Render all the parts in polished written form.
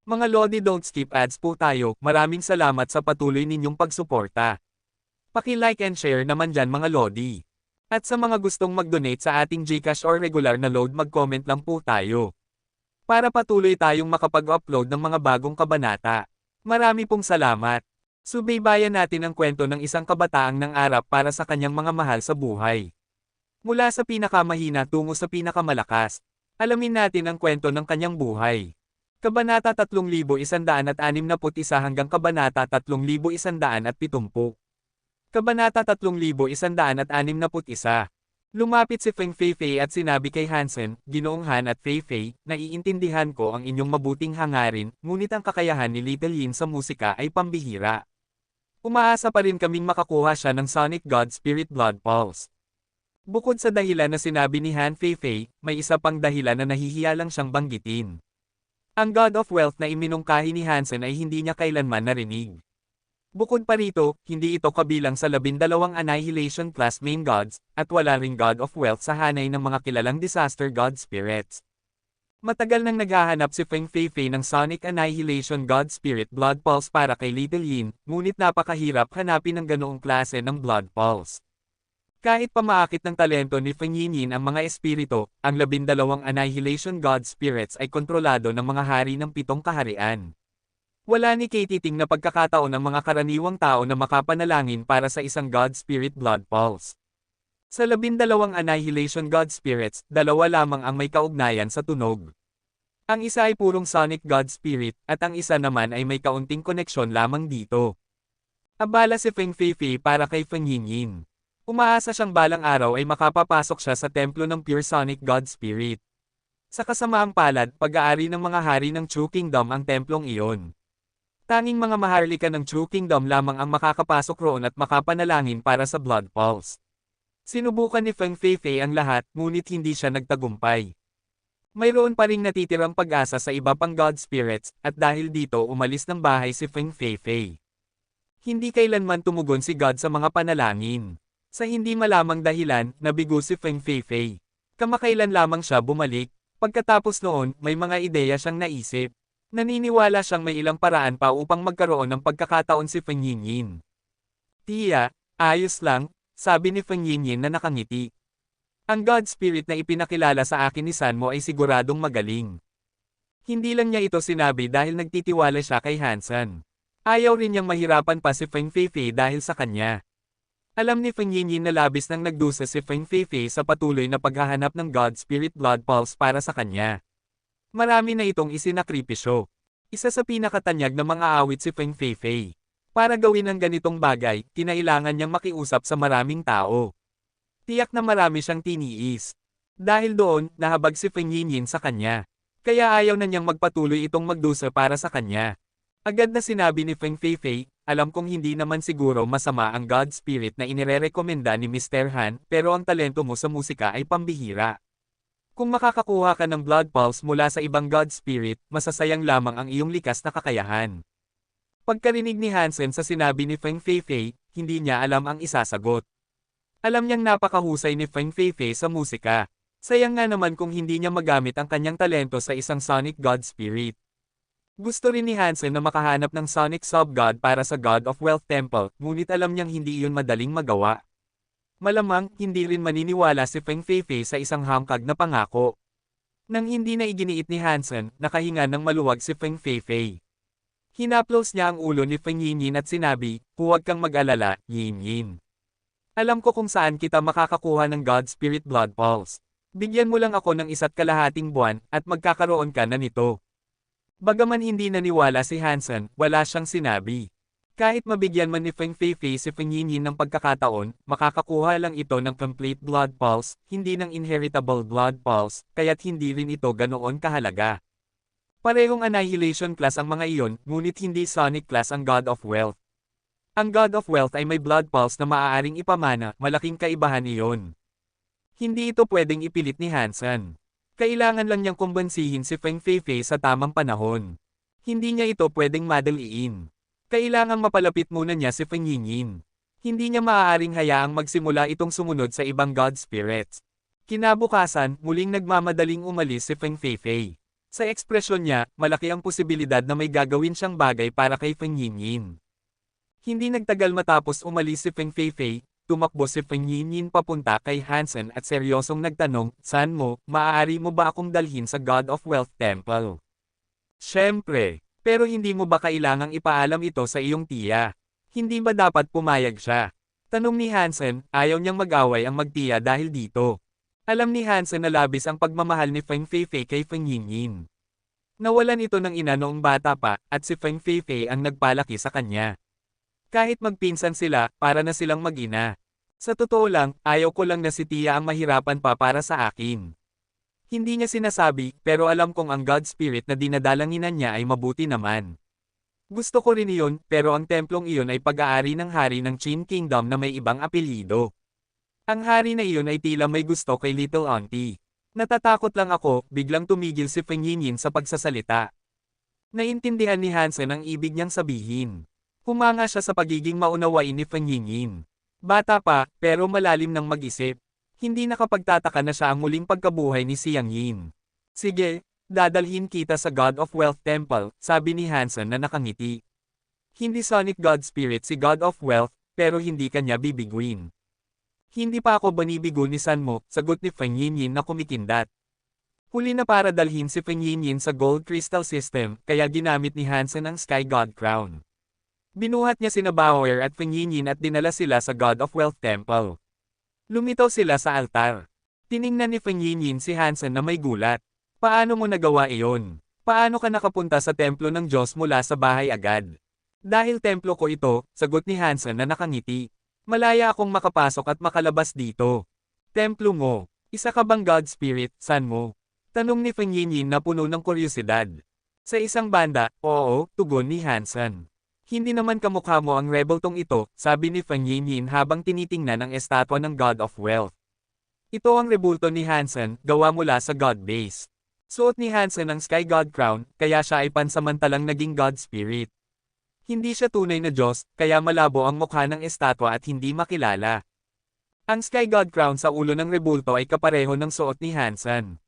Mga Lodi, don't skip ads po tayo. Maraming salamat sa patuloy ninyong pagsuporta. Paki-like and share naman dyan mga Lodi. At sa mga gustong mag-donate sa ating GCash or regular na load, mag-comment lang po tayo. Para patuloy tayong makapag-upload ng mga bagong kabanata. Marami pong salamat. Subaybayan natin ang kwento ng isang kabataang nangarap para sa kanyang mga mahal sa buhay. Mula sa pinakamahina tungo sa pinakamalakas. Alamin natin ang kwento ng kanyang buhay. Kabanata 3161 hanggang Kabanata 3170. Kabanata 3161. Lumapit si Feng Feifei at sinabi kay Hansen, Ginoong Han at Feifei, naiintindihan ko ang inyong mabuting hangarin, ngunit ang kakayahan ni Little Yin sa musika ay pambihira. Umaasa pa rin kaming makakuha siya ng Sonic God Spirit Blood Pulse. Bukod sa dahilan na sinabi ni Han Feifei, may isa pang dahilan na nahihiya lang siyang banggitin. Ang God of Wealth na iminungkahi ni Hansen ay hindi niya kailanman narinig. Bukod pa rito, hindi ito kabilang sa 12 Annihilation class main gods, at wala ring God of Wealth sa hanay ng mga kilalang disaster god spirits. Matagal nang naghahanap si Feng Feifei ng Sonic Annihilation God Spirit Blood Pulse para kay Little Yin, ngunit napakahirap hanapin ng ganoong klase ng Blood Pulse. Kahit pamaakit ng talento ni Feng Yinyin ang mga espirito, ang 12 Annihilation God Spirits ay kontrolado ng mga hari ng 7 kaharian. Wala ni Katiting na pagkakataon ng mga karaniwang tao na makapanalangin para sa isang God Spirit Blood Pulse. Sa 12 Annihilation God Spirits, 2 lamang ang may kaugnayan sa tunog. Ang isa ay purong Sonic God Spirit, at ang isa naman ay may kaunting koneksyon lamang dito. Abala si Feng Feifei para kay Feng Yinyin. Umaasa siyang balang araw ay makapapasok siya sa templo ng Pure Sonic God Spirit. Sa kasamaang palad, pag-aari ng mga hari ng Chu Kingdom ang templong iyon. Tanging mga maharlika ng Chu Kingdom lamang ang makakapasok roon at makapanalangin para sa Blood Pulse. Sinubukan ni Feng Feifei ang lahat, ngunit hindi siya nagtagumpay. Mayroon pa ring natitirang pag-asa sa iba pang God Spirits, at dahil dito umalis ng bahay si Feng Feifei. Hindi kailanman tumugon si God sa mga panalangin. Sa hindi malamang dahilan, nabigo si Feng Feifei. Kamakailan lamang siya bumalik. Pagkatapos noon, may mga ideya siyang naisip. Naniniwala siyang may ilang paraan pa upang magkaroon ng pagkakataon si Feng Yinyin. Tiya, ayos lang, sabi ni Feng Yinyin na nakangiti. Ang God Spirit na ipinakilala sa akin ni Sanmo ay siguradong magaling. Hindi lang niya ito sinabi dahil nagtitiwala siya kay Hansen. Ayaw rin niyang mahirapan pa si Feng Feifei dahil sa kanya. Alam ni Feng Yinyin na labis nang nagdusa si Feng Feifei sa patuloy na paghahanap ng God Spirit Blood Pulse para sa kanya. Marami na itong isinakripisyo. Isa sa pinakatanyag na mga awit si Feng Feifei. Para gawin ang ganitong bagay, kinailangan niyang makiusap sa maraming tao. Tiyak na marami siyang tiniis. Dahil doon, nahabag si Feng Yinyin sa kanya. Kaya ayaw na niyang magpatuloy itong magdusa para sa kanya. Agad na sinabi ni Feng Feifei, alam kong hindi naman siguro masama ang God Spirit na inirerekomenda ni Mr. Han, pero ang talento mo sa musika ay pambihira. Kung makakakuha ka ng Blood Pulse mula sa ibang God Spirit, masasayang lamang ang iyong likas na kakayahan. Pagkarinig ni Hansen sa sinabi ni Feng Feifei, hindi niya alam ang isasagot. Alam niyang napakahusay ni Feng Feifei sa musika. Sayang nga naman kung hindi niya magamit ang kanyang talento sa isang Sonic God Spirit. Gusto rin ni Hansen na makahanap ng Sonic Sub-God para sa God of Wealth Temple, ngunit alam niyang hindi iyon madaling magawa. Malamang, hindi rin maniniwala si Feng Feifei sa isang hamkag na pangako. Nang hindi na iginiit ni Hansen, nakahinga ng maluwag si Feng Feifei. Hinaplos niya ang ulo ni Feng Yinyin at sinabi, huwag kang mag-alala, Yinyin. Alam ko kung saan kita makakakuha ng God Spirit Blood Pulse. Bigyan mo lang ako ng 1.5 buwan, at magkakaroon ka na nito. Bagaman hindi naniwala si Hansen, wala siyang sinabi. Kahit mabigyan man ni Feng Feifei si Feng Yinyin ng pagkakataon, makakakuha lang ito ng complete blood pulse, hindi ng inheritable blood pulse, kaya't hindi rin ito ganoon kahalaga. Parehong Annihilation class ang mga iyon, ngunit hindi Sonic class ang God of Wealth. Ang God of Wealth ay may blood pulse na maaaring ipamana, malaking kaibahan iyon. Hindi ito pwedeng ipilit ni Hansen. Kailangan lang niyang kumbansihin si Feng Feifei sa tamang panahon. Hindi niya ito pwedeng madaliin. Kailangang mapalapit muna niya si Feng Yinyin. Hindi niya maaaring hayaang magsimula itong sumunod sa ibang God Spirits. Kinabukasan, muling nagmamadaling umalis si Feng Feifei. Sa ekspresyon niya, malaki ang posibilidad na may gagawin siyang bagay para kay Feng Yinyin. Hindi nagtagal matapos umalis si Feng Feifei, tumakbo si Feng Yinyin papunta kay Hansen at seryosong nagtanong, "Saan mo, maaari mo ba akong dalhin sa God of Wealth Temple?" "Siyempre, pero hindi mo ba kailangang ipaalam ito sa iyong tiya? Hindi ba dapat pumayag siya?" Tanong ni Hansen, ayaw niyang mag-away ang magtiya dahil dito. Alam ni Hansen na labis ang pagmamahal ni Feng Feifei kay Feng Yinyin. Nawalan ito ng ina noong bata pa, at si Feng Feifei ang nagpalaki sa kanya. Kahit magpinsan sila, para na silang mag-ina. Sa totoo lang, ayaw ko lang na si Tia ang mahirapan pa para sa akin. Hindi niya sinasabi, pero alam kong ang God Spirit na dinadalanginan niya ay mabuti naman. Gusto ko rin iyon, pero ang templong iyon ay pag-aari ng hari ng Qin Kingdom na may ibang apelyido. Ang hari na iyon ay tila may gusto kay Little Auntie. Natatakot lang ako, biglang tumigil si Feng Yinyin sa pagsasalita. Naintindihan ni Hansen ang ibig niyang sabihin. Humanga siya sa pagiging maunawain ni Feng Yinyin. Bata pa, pero malalim ng mag-isip. Hindi nakapagtataka na siya ang muling pagkabuhay ni Xiang Yin. "Sige, dadalhin kita sa God of Wealth Temple," sabi ni Hansen na nakangiti. Hindi Sonic God Spirit si God of Wealth, pero hindi kanya bibiguin. "Hindi pa ako banibigo ni San mo," sagot ni Feng Yinyin na kumikindat. Huli na para dalhin si Feng Yinyin sa Gold Crystal System, kaya ginamit ni Hansen ang Sky God Crown. Binuhat niya sina Bauer at Feng Yinyin at dinala sila sa God of Wealth Temple. Lumitaw sila sa altar. Tiningnan ni Feng Yinyin si Hansen na may gulat. "Paano mo nagawa iyon? Paano ka nakapunta sa templo ng Diyos mula sa bahay agad?" "Dahil templo ko ito," sagot ni Hansen na nakangiti. "Malaya akong makapasok at makalabas dito." "Templo mo? Isa ka bang God Spirit, San mo?" Tanong ni Feng Yinyin na puno ng kuryosidad. Sa isang banda, "Oo," tugon ni Hansen. "Hindi naman kamukha mo ang rebeltong ito," sabi ni Feng Yinyin habang tinitingnan ang estatwa ng God of Wealth. Ito ang rebulto ni Hansen, gawa mula sa God Base. Suot ni Hansen ang Sky God Crown, kaya siya ay pansamantalang naging God Spirit. Hindi siya tunay na Diyos, kaya malabo ang mukha ng estatwa at hindi makilala. Ang Sky God Crown sa ulo ng rebulto ay kapareho ng suot ni Hansen.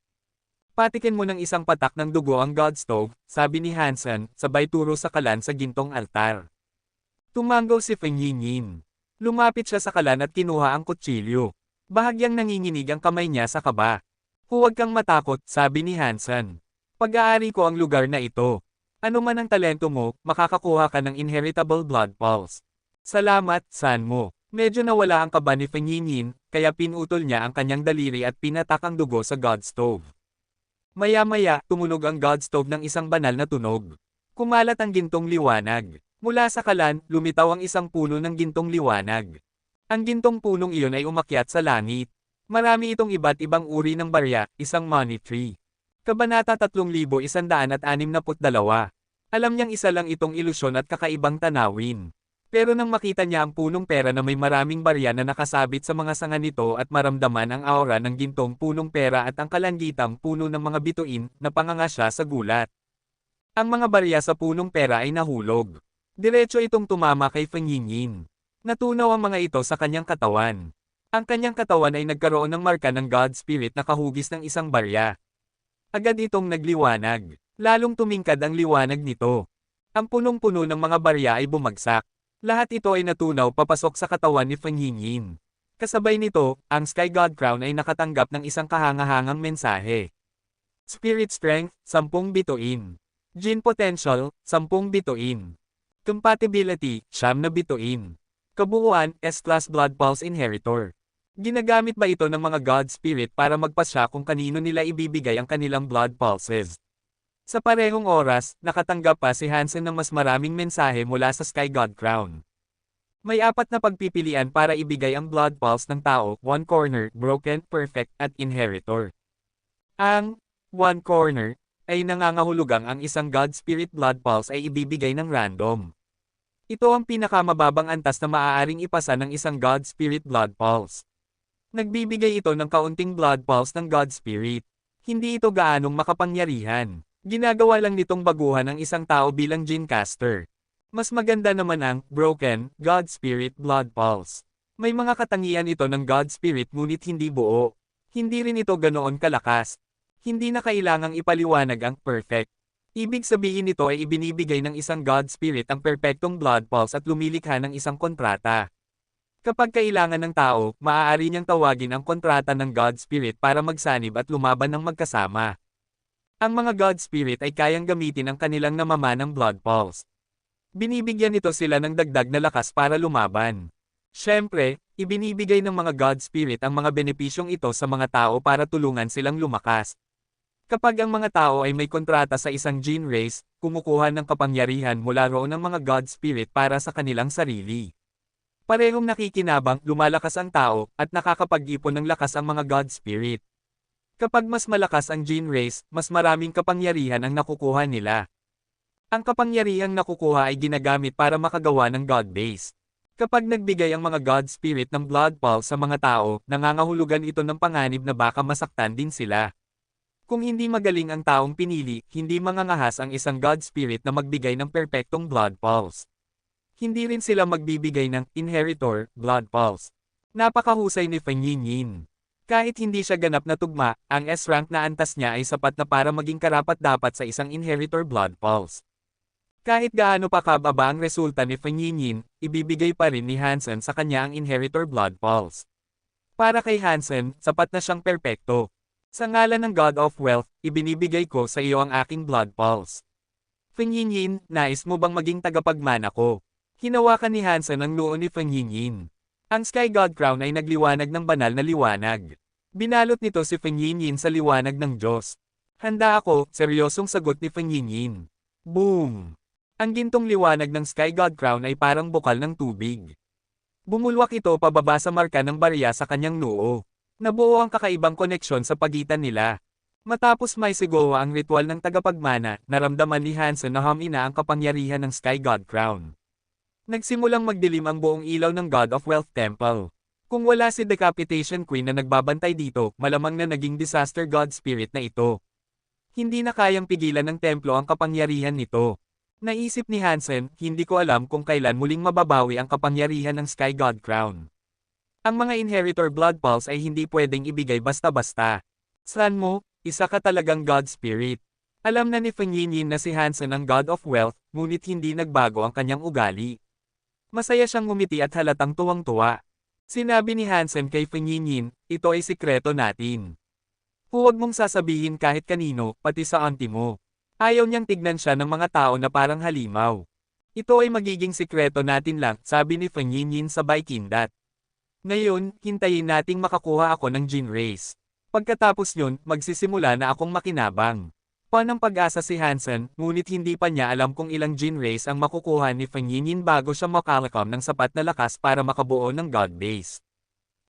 "Patikin mo ng isang patak ng dugo ang God Stove," sabi ni Hansen, sabay turo sa kalan sa gintong altar. Tumanggaw si Feng Yinyin. Lumapit siya sa kalan at kinuha ang kutsilyo. Bahagyang nanginginig ang kamay niya sa kaba. "Huwag kang matakot," sabi ni Hansen. "Pag-aari ko ang lugar na ito. Ano man ang talento mo, makakakuha ka ng inheritable blood pulse." "Salamat, San mo." Medyo nawala ang kaba ni Feng Yinyin, kaya pinutol niya ang kanyang daliri at pinatak ang dugo sa God Stove. Maya-maya, tumunog ang God Stove ng isang banal na tunog. Kumalat ang gintong liwanag. Mula sa kalan, lumitaw ang isang puno ng gintong liwanag. Ang gintong punong iyon ay umakyat sa langit. Marami itong iba't ibang uri ng barya, isang money tree. Kabanata 3162. Alam niyang isa lang itong ilusyon at kakaibang tanawin. Pero nang makita niya ang punong pera na may maraming barya na nakasabit sa mga sanga nito at maramdaman ang aura ng gintong punong pera at ang kalangitang puno ng mga bituin, napanganga siya sa gulat. Ang mga barya sa punong pera ay nahulog. Diretso itong tumama kay Feng Yinyin. Natunaw ang mga ito sa kanyang katawan. Ang kanyang katawan ay nagkaroon ng marka ng God Spirit na kahugis ng isang barya. Agad itong nagliwanag. Lalong tumingkad ang liwanag nito. Ang punong-puno ng mga barya ay bumagsak. Lahat ito ay natunaw papasok sa katawan ni Feng Yinyin. Kasabay nito, ang Sky God Crown ay nakatanggap ng isang kahangahangang mensahe. Spirit Strength, 10 bituin. Gene Potential, 10 bituin. Compatibility, 9 na bituin. Kabuuan, S-Class Blood Pulse Inheritor. Ginagamit ba ito ng mga God Spirit para magpasya kung kanino nila ibibigay ang kanilang blood pulses? Sa parehong oras, nakatanggap pa si Hansen ng mas maraming mensahe mula sa Sky God Crown. May 4 na pagpipilian para ibigay ang blood pulse ng tao, 1 corner, broken, perfect, at inheritor. Ang 1 corner ay nangangahulugang ang isang God Spirit blood pulse ay ibibigay ng random. Ito ang pinakamababang antas na maaaring ipasa ng isang God Spirit blood pulse. Nagbibigay ito ng kaunting blood pulse ng God Spirit. Hindi ito gaanong makapangyarihan. Ginagawa lang nitong baguhan ang isang tao bilang Genecaster. Mas maganda naman ang broken God Spirit blood pulse. May mga katangian ito ng God Spirit ngunit hindi buo. Hindi rin ito ganoon kalakas. Hindi na kailangang ipaliwanag ang perfect. Ibig sabihin nito ay ibinibigay ng isang God Spirit ang perpektong blood pulse at lumilikha ng isang kontrata. Kapag kailangan ng tao, maaari niyang tawagin ang kontrata ng God Spirit para magsanib at lumaban ng magkasama. Ang mga God Spirit ay kayang gamitin ang kanilang namamanang blood pulse. Binibigyan nito sila ng dagdag na lakas para lumaban. Siyempre, ibinibigay ng mga God Spirit ang mga benepisyong ito sa mga tao para tulungan silang lumakas. Kapag ang mga tao ay may kontrata sa isang gene race, kumukuha ng kapangyarihan mula roon ng mga God Spirit para sa kanilang sarili. Parehong nakikinabang, lumalakas ang tao, at nakakapag-ipon ng lakas ang mga God Spirit. Kapag mas malakas ang gene race, mas maraming kapangyarihan ang nakukuha nila. Ang kapangyarihang nakukuha ay ginagamit para makagawa ng God base. Kapag nagbigay ang mga God Spirit ng blood pulse sa mga tao, nangangahulugan ito ng panganib na baka masaktan din sila. Kung hindi magaling ang taong pinili, hindi mangangahas ang isang God Spirit na magbigay ng perpektong blood pulse. Hindi rin sila magbibigay ng inheritor blood pulse. Napakahusay ni Feng Yinyin. Kahit hindi siya ganap na tugma, ang S-rank na antas niya ay sapat na para maging karapat-dapat sa isang inheritor blood pulse. Kahit gaano pa kababa ang resulta ni Feng Yinyin, ibibigay pa rin ni Hansen sa kanya ang inheritor blood pulse. Para kay Hansen, sapat na siyang perpekto. Sa ngalan ng God of Wealth, ibinibigay ko sa iyo ang aking blood pulse. Feng Yinyin, nais mo bang maging tagapagmana ko? Hinawakan ni Hansen ang noo ni Feng Yinyin. Ang Sky God Crown ay nagliwanag ng banal na liwanag. Binalot nito si Feng Yinyin sa liwanag ng Diyos. Handa ako, seryosong sagot ni Feng Yinyin. Boom! Ang gintong liwanag ng Sky God Crown ay parang bukal ng tubig. Bumulwak ito pababa sa marka ng barya sa kanyang noo. Nabuo ang kakaibang koneksyon sa pagitan nila. Matapos may sigawa ang ritual ng tagapagmana, naramdaman ni Hansen na humina ang kapangyarihan ng Sky God Crown. Nagsimulang magdilim ang buong ilaw ng God of Wealth Temple. Kung wala si Decapitation Queen na nagbabantay dito, malamang na naging Disaster God Spirit na ito. Hindi na kayang pigilan ng templo ang kapangyarihan nito. Naisip ni Hansen, hindi ko alam kung kailan muling mababawi ang kapangyarihan ng Sky God Crown. Ang mga inheritor blood pulse ay hindi pwedeng ibigay basta-basta. San mo, isa ka talagang God Spirit. Alam na ni Feng Yinyin na si Hansen ang God of Wealth, ngunit hindi nagbago ang kanyang ugali. Masaya siyang ngumiti at halatang tuwang-tuwa. Sinabi ni Hansen kay Feng Yinyin, ito ay sikreto natin. Huwag mong sasabihin kahit kanino, pati sa auntie mo. Ayaw niyang tignan siya ng mga tao na parang halimaw. Ito ay magiging sikreto natin lang, sabi ni Feng Yinyin sabay kindat. Ngayon, hintayin nating makakuha ako ng gene race. Pagkatapos yun, magsisimula na akong makinabang. Panang pag-asa si Hansen, ngunit hindi pa niya alam kung ilang gene race ang makukuha ni Feng Yinyin bago siya makalakam ng sapat na lakas para makabuo ng God base.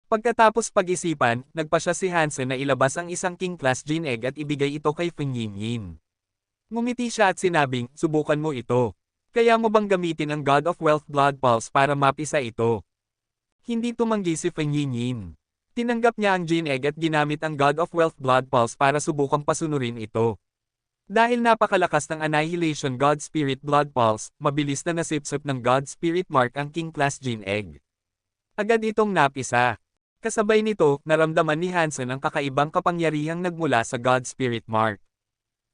Pagkatapos pag-isipan, nagpasya si Hansen na ilabas ang isang King Class gene egg at ibigay ito kay Feng Yinyin. Ngumiti siya at sinabing, subukan mo ito. Kaya mo bang gamitin ang God of Wealth blood pulse para mapisa ito? Hindi tumanggi si Feng Yinyin. Tinanggap niya ang gene egg at ginamit ang God of Wealth blood pulse para subukang pasunurin ito. Dahil napakalakas ng Annihilation God Spirit blood pulse, mabilis na nasipsip ng God Spirit mark ang King Class gene egg. Agad itong napisa. Kasabay nito, naramdaman ni Hansen ang kakaibang kapangyarihang nagmula sa God Spirit mark.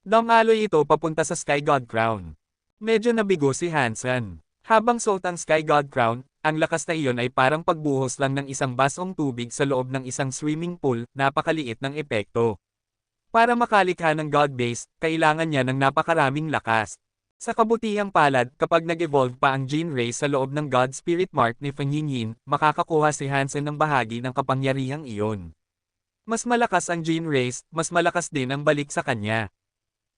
Dumaloy ito papunta sa Sky God Crown. Medyo nabigo si Hansen. Habang suot ang Sky God Crown, ang lakas na iyon ay parang pagbuhos lang ng isang basong tubig sa loob ng isang swimming pool, napakaliit ng epekto. Para makalikha ng God base, kailangan niya ng napakaraming lakas. Sa kabutihang palad, kapag nag-evolve pa ang gene race sa loob ng God Spirit mark ni Feng Yinyin, makakakuha si Hansen ng bahagi ng kapangyarihang iyon. Mas malakas ang gene race, mas malakas din ang balik sa kanya.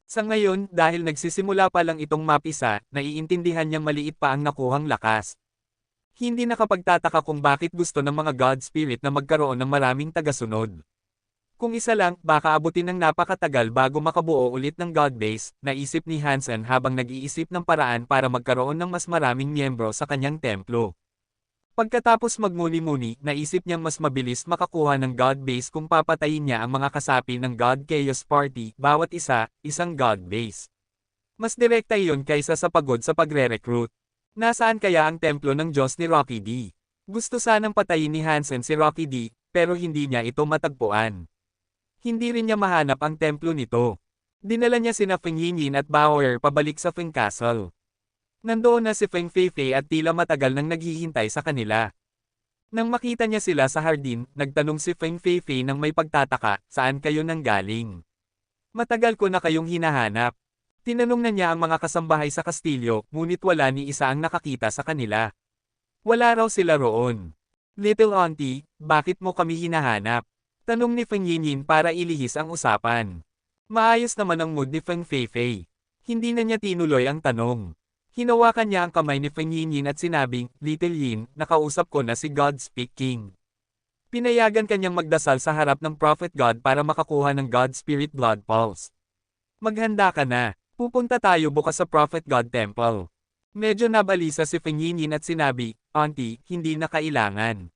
Sa ngayon, dahil nagsisimula pa lang itong mapisa, naiintindihan niyang maliit pa ang nakuhang lakas. Hindi nakapagtataka kung bakit gusto ng mga God Spirit na magkaroon ng maraming tagasunod. Kung isa lang, baka abutin ng napakatagal bago makabuo ulit ng God base, naisip ni Hansen habang nag-iisip ng paraan para magkaroon ng mas maraming miyembro sa kanyang templo. Pagkatapos magmuni-muni, naisip niyang mas mabilis makakuha ng God base kung papatayin niya ang mga kasapi ng God Chaos Party, bawat isa, isang God base. Mas direkta iyon kaysa sa pagod sa pagre-recruit. Nasaan kaya ang templo ng Diyos ni Rocky D? Gusto sanang patayin ni Hansen si Rocky D, pero hindi niya ito matagpuan. Hindi rin niya mahanap ang templo nito. Dinala niya sina Feng Yinyin at Bauer pabalik sa Feng Castle. Nandoon na si Feng Feifei at tila matagal nang naghihintay sa kanila. Nang makita niya sila sa hardin, nagtanong si Feng Feifei nang may pagtataka, saan kayo nanggaling? Matagal ko na kayong hinahanap. Tinanong na niya ang mga kasambahay sa kastilyo, ngunit wala ni isa ang nakakita sa kanila. Wala raw sila roon. Little auntie, bakit mo kami hinahanap? Tanong ni Feng Yinyin para ilihis ang usapan. Maayos naman ang mood ni Feng Feifei. Hindi na niya tinuloy ang tanong. Hinawakan niya ang kamay ni Feng Yinyin at sinabing, Little Yin, nakausap ko na si God Speaking. Pinayagan kanyang magdasal sa harap ng Prophet God para makakuha ng God Spirit Blood Pulse. Maghanda ka na. Pupunta tayo bukas sa Prophet God Temple. Medyo nabalisa si Feng Yinyin at sinabi, Auntie, hindi na kailangan.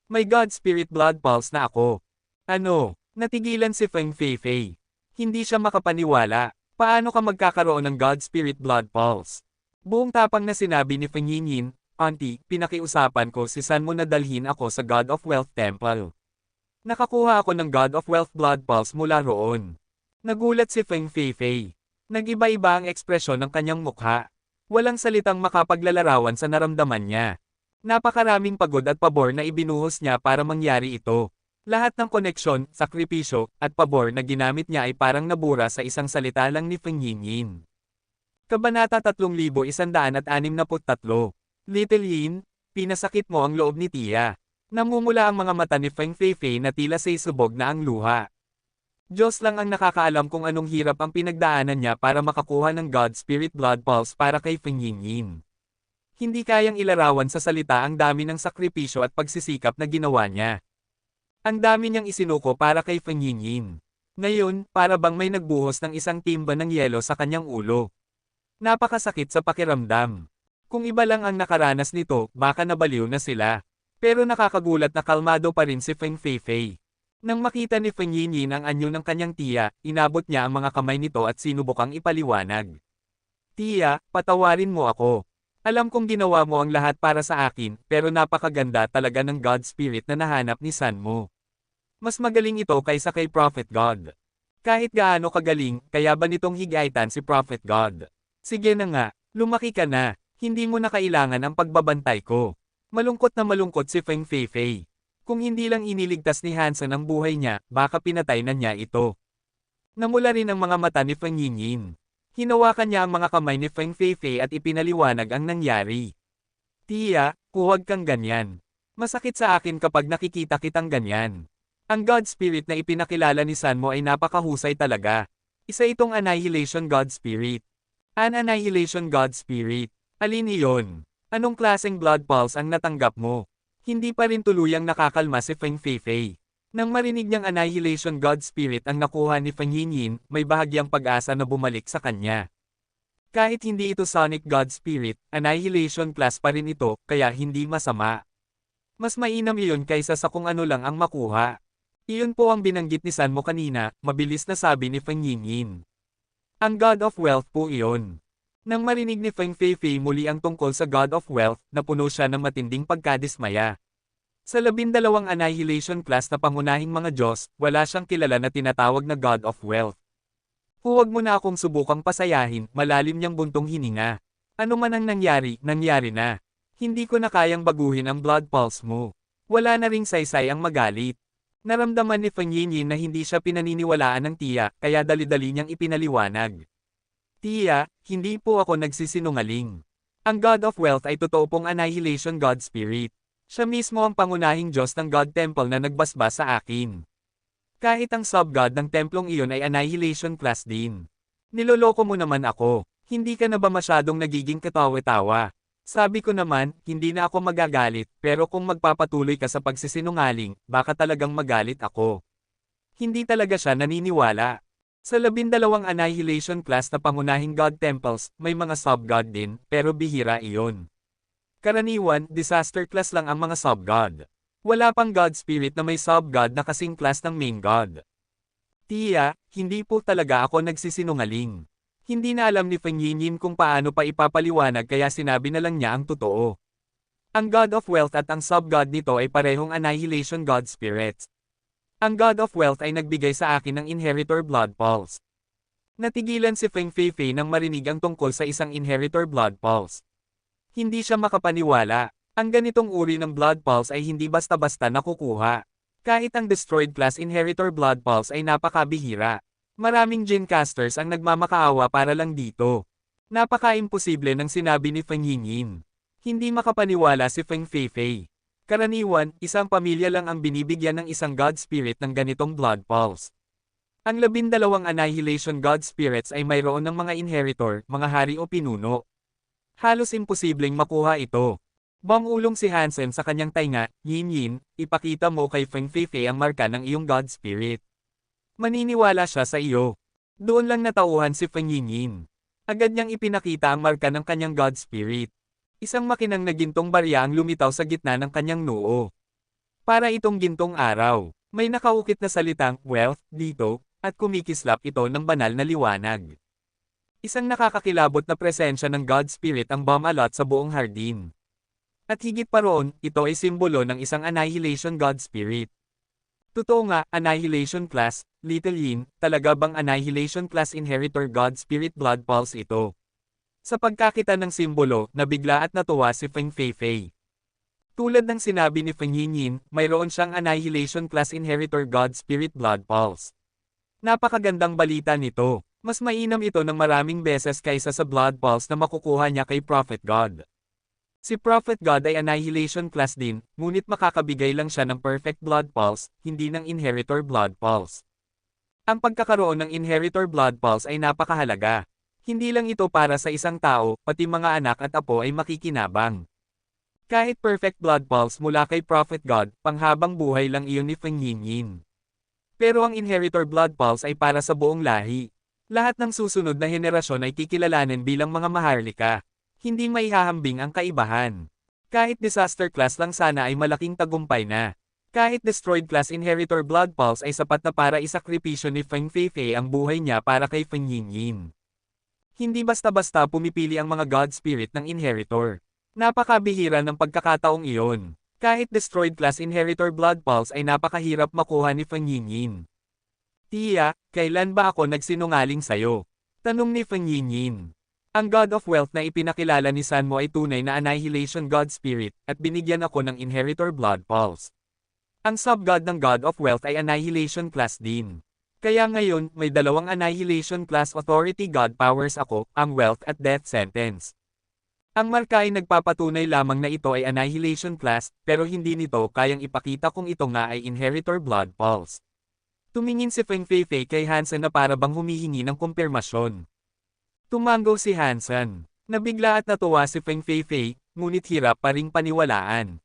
May God Spirit Blood Pulse na ako. Ano? Natigilan si Feng Feifei. Hindi siya makapaniwala. Paano ka magkakaroon ng God Spirit Blood Pulse? Buong tapang na sinabi ni Feng Yinyin, Auntie, pinakiusapan ko si San mo na dalhin ako sa God of Wealth Temple. Nakakuha ako ng God of Wealth Blood Pulse mula roon. Nagulat si Feng Feifei. Nag-iba-iba ang ekspresyon ng kanyang mukha. Walang salitang makapaglalarawan sa naramdaman niya. Napakaraming pagod at pabor na ibinuhos niya para mangyari ito. Lahat ng koneksyon, sakripisyo, at pabor na ginamit niya ay parang nabura sa isang salita lang ni Feng Yinyin. Kabanata 3163. Little Yin, pinasakit mo ang loob ni Tia. Namumula ang mga mata ni Feng Feifei na tila say subog na ang luha. Diyos lang ang nakakaalam kung anong hirap ang pinagdaanan niya para makakuha ng God Spirit Blood Pulse para kay Feng Yinyin. Hindi kayang ilarawan sa salita ang dami ng sakripisyo at pagsisikap na ginawa niya. Ang dami niyang isinuko para kay Feng Yinyin. Ngayon, para bang may nagbuhos ng isang timba ng yelo sa kanyang ulo. Napakasakit sa pakiramdam. Kung iba lang ang nakaranas nito, baka nabaliw na sila. Pero nakakagulat na kalmado pa rin si Feng Feifei. Nang makita ni Feng Yinyin ang anyo ng kanyang tiya, inabot niya ang mga kamay nito at sinubukang ipaliwanag. Tiya, patawarin mo ako. Alam kong ginawa mo ang lahat para sa akin, pero napakaganda talaga ng God Spirit na nahanap ni San mo. Mas magaling ito kaysa kay Prophet God. Kahit gaano kagaling, kaya ba nitong higaitan si Prophet God? Sige na nga, lumaki ka na, hindi mo na kailangan ang pagbabantay ko. Malungkot na malungkot si Feng Feifei. Kung hindi lang iniligtas ni Hansen ang buhay niya, baka pinatay na niya ito. Namula rin ang mga mata ni Feng Yinyin. Hinawakan niya ang mga kamay ni Feng Feifei at ipinaliwanag ang nangyari. Tia, huwag kang ganyan. Masakit sa akin kapag nakikita kitang ganyan. Ang God Spirit na ipinakilala ni San mo ay napakahusay talaga. Isa itong Annihilation God Spirit. An Annihilation God Spirit. Alin iyon? Anong klaseng blood pulse ang natanggap mo? Hindi pa rin tuluyang nakakalma si Feng Feifei. Nang marinig niyang Annihilation God Spirit ang nakuha ni Feng Yinyin, may bahagyang pag-asa na bumalik sa kanya. Kahit hindi ito Sonic God Spirit, Annihilation class pa rin ito, kaya hindi masama. Mas mainam iyon kaysa sa kung ano lang ang makuha. Iyon po ang binanggit ni San mo kanina, mabilis na sabi ni Feng Yinyin. Ang God of Wealth po iyon. Nang marinig ni Feng Feifei muli ang tungkol sa God of Wealth, napuno siya ng matinding pagkadismaya. Sa 12 Annihilation class na pangunahing mga Diyos, wala siyang kilala na tinatawag na God of Wealth. Huwag mo na akong subukang pasayahin, malalim niyang buntong hininga. Ano man ang nangyari, nangyari na. Hindi ko na kayang baguhin ang blood pulse mo. Wala na ring saysay ang magalit. Naramdaman ni Feng Yinyin na hindi siya pinaniniwalaan ng tiya, kaya dali-dali niyang ipinaliwanag. Tiya, hindi po ako nagsisinungaling. Ang God of Wealth ay totoo pong Annihilation God Spirit. Siya mismo ang pangunahing Diyos ng God Temple na nagbasbas sa akin. Kahit ang sub-God ng templong iyon ay Annihilation class din. Niloloko mo naman ako. Hindi ka na ba masyadong nagiging katawa-tawa? Sabi ko naman, hindi na ako magagalit, pero kung magpapatuloy ka sa pagsisinungaling, baka talagang magalit ako. Hindi talaga siya naniniwala. Sa 12 Annihilation class na pangunahing God Temples, may mga sub-God din, pero bihira iyon. Karaniwan, disaster class lang ang mga sub-God. Wala pang God Spirit na may sub-God na kasing class ng main God. Tiya, hindi po talaga ako nagsisinungaling. Hindi na alam ni Feng Yinyin kung paano pa ipapaliwanag kaya sinabi na lang niya ang totoo. Ang God of Wealth at ang sub-God nito ay parehong Annihilation God Spirits. Ang God of Wealth ay nagbigay sa akin ng Inheritor Blood Pulse. Natigilan si Feng Feifei nang marinig ang tungkol sa isang Inheritor Blood Pulse. Hindi siya makapaniwala. Ang ganitong uri ng Blood Pulse ay hindi basta-basta nakukuha. Kahit ang Destroyed Class Inheritor Blood Pulse ay napakabihira. Maraming Genecasters ang nagmamakaawa para lang dito. Napaka-imposible ng sinabi ni Feng Yinyin. Hindi makapaniwala si Feng Feifei. Karaniwan, isang pamilya lang ang binibigyan ng isang God Spirit ng ganitong Blood Pulse. Ang 12 Annihilation God Spirits ay mayroon ng mga inheritor, mga hari o pinuno. Halos imposibleng makuha ito. Bumulong si Hansen sa kanyang tainga, Yin, ipakita mo kay Feng Feifei ang marka ng iyong God Spirit. Maniniwala siya sa iyo. Doon lang natauhan si Feng Yin. Agad niyang ipinakita ang marka ng kanyang God Spirit. Isang makinang na gintong barya ang lumitaw sa gitna ng kanyang noo. Para itong gintong araw, may nakaukit na salitang, wealth, dito, at kumikislap ito ng banal na liwanag. Isang nakakakilabot na presensya ng God Spirit ang bumalot sa buong hardin. At higit pa roon, ito ay simbolo ng isang Annihilation God Spirit. Totoo nga, Annihilation Class, Little Yin, talaga bang Annihilation Class Inheritor God Spirit Blood Pulse ito? Sa pagkakita ng simbolo, nabigla at natuwa si Feng Feifei. Tulad ng sinabi ni Feng Yinyin, mayroon siyang Annihilation Class Inheritor God Spirit Blood Pulse. Napakagandang balita nito. Mas mainam ito ng maraming beses kaysa sa Blood Pulse na makukuha niya kay Prophet God. Si Prophet God ay Annihilation Class din, ngunit makakabigay lang siya ng Perfect Blood Pulse, hindi ng Inheritor Blood Pulse. Ang pagkakaroon ng Inheritor Blood Pulse ay napakahalaga. Hindi lang ito para sa isang tao, pati mga anak at apo ay makikinabang. Kahit Perfect Blood Pulse mula kay Prophet God, panghabang buhay lang iyon ni Feng Yinyin. Pero ang Inheritor Blood Pulse ay para sa buong lahi. Lahat ng susunod na henerasyon ay kikilalanin bilang mga maharlika. Hindi maihahambing ang kaibahan. Kahit Disaster Class lang sana ay malaking tagumpay na. Kahit Destroyed Class Inheritor Blood Pulse ay sapat na para isakripisyo ni Feng Feifei ang buhay niya para kay Feng Yinyin. Hindi basta-basta pumipili ang mga God Spirit ng Inheritor. Napakabihira ng pagkakataong iyon. Kahit Destroyed Class Inheritor Blood Pulse ay napakahirap makuha ni Feng Yinyin. Tiya, kailan ba ako nagsinungaling sayo? Tanong ni Feng Yinyin. Ang God of Wealth na ipinakilala ni Sanmo ay tunay na Annihilation God Spirit, at binigyan ako ng Inheritor Blood Pulse. Ang sub-God ng God of Wealth ay Annihilation Class din. Kaya ngayon, may dalawang Annihilation Class Authority God Powers ako, ang Wealth at Death Sentence. Ang marka ay nagpapatunay lamang na ito ay Annihilation Class, pero hindi nito kayang ipakita kung ito nga ay Inheritor Blood Pulse. Tumingin si Feng Feifei kay Hansen na para bang humihingi ng kumpirmasyon. Tumango si Hansen. Nabigla at natuwa si Feng Feifei, ngunit hirap pa ring paniwalaan.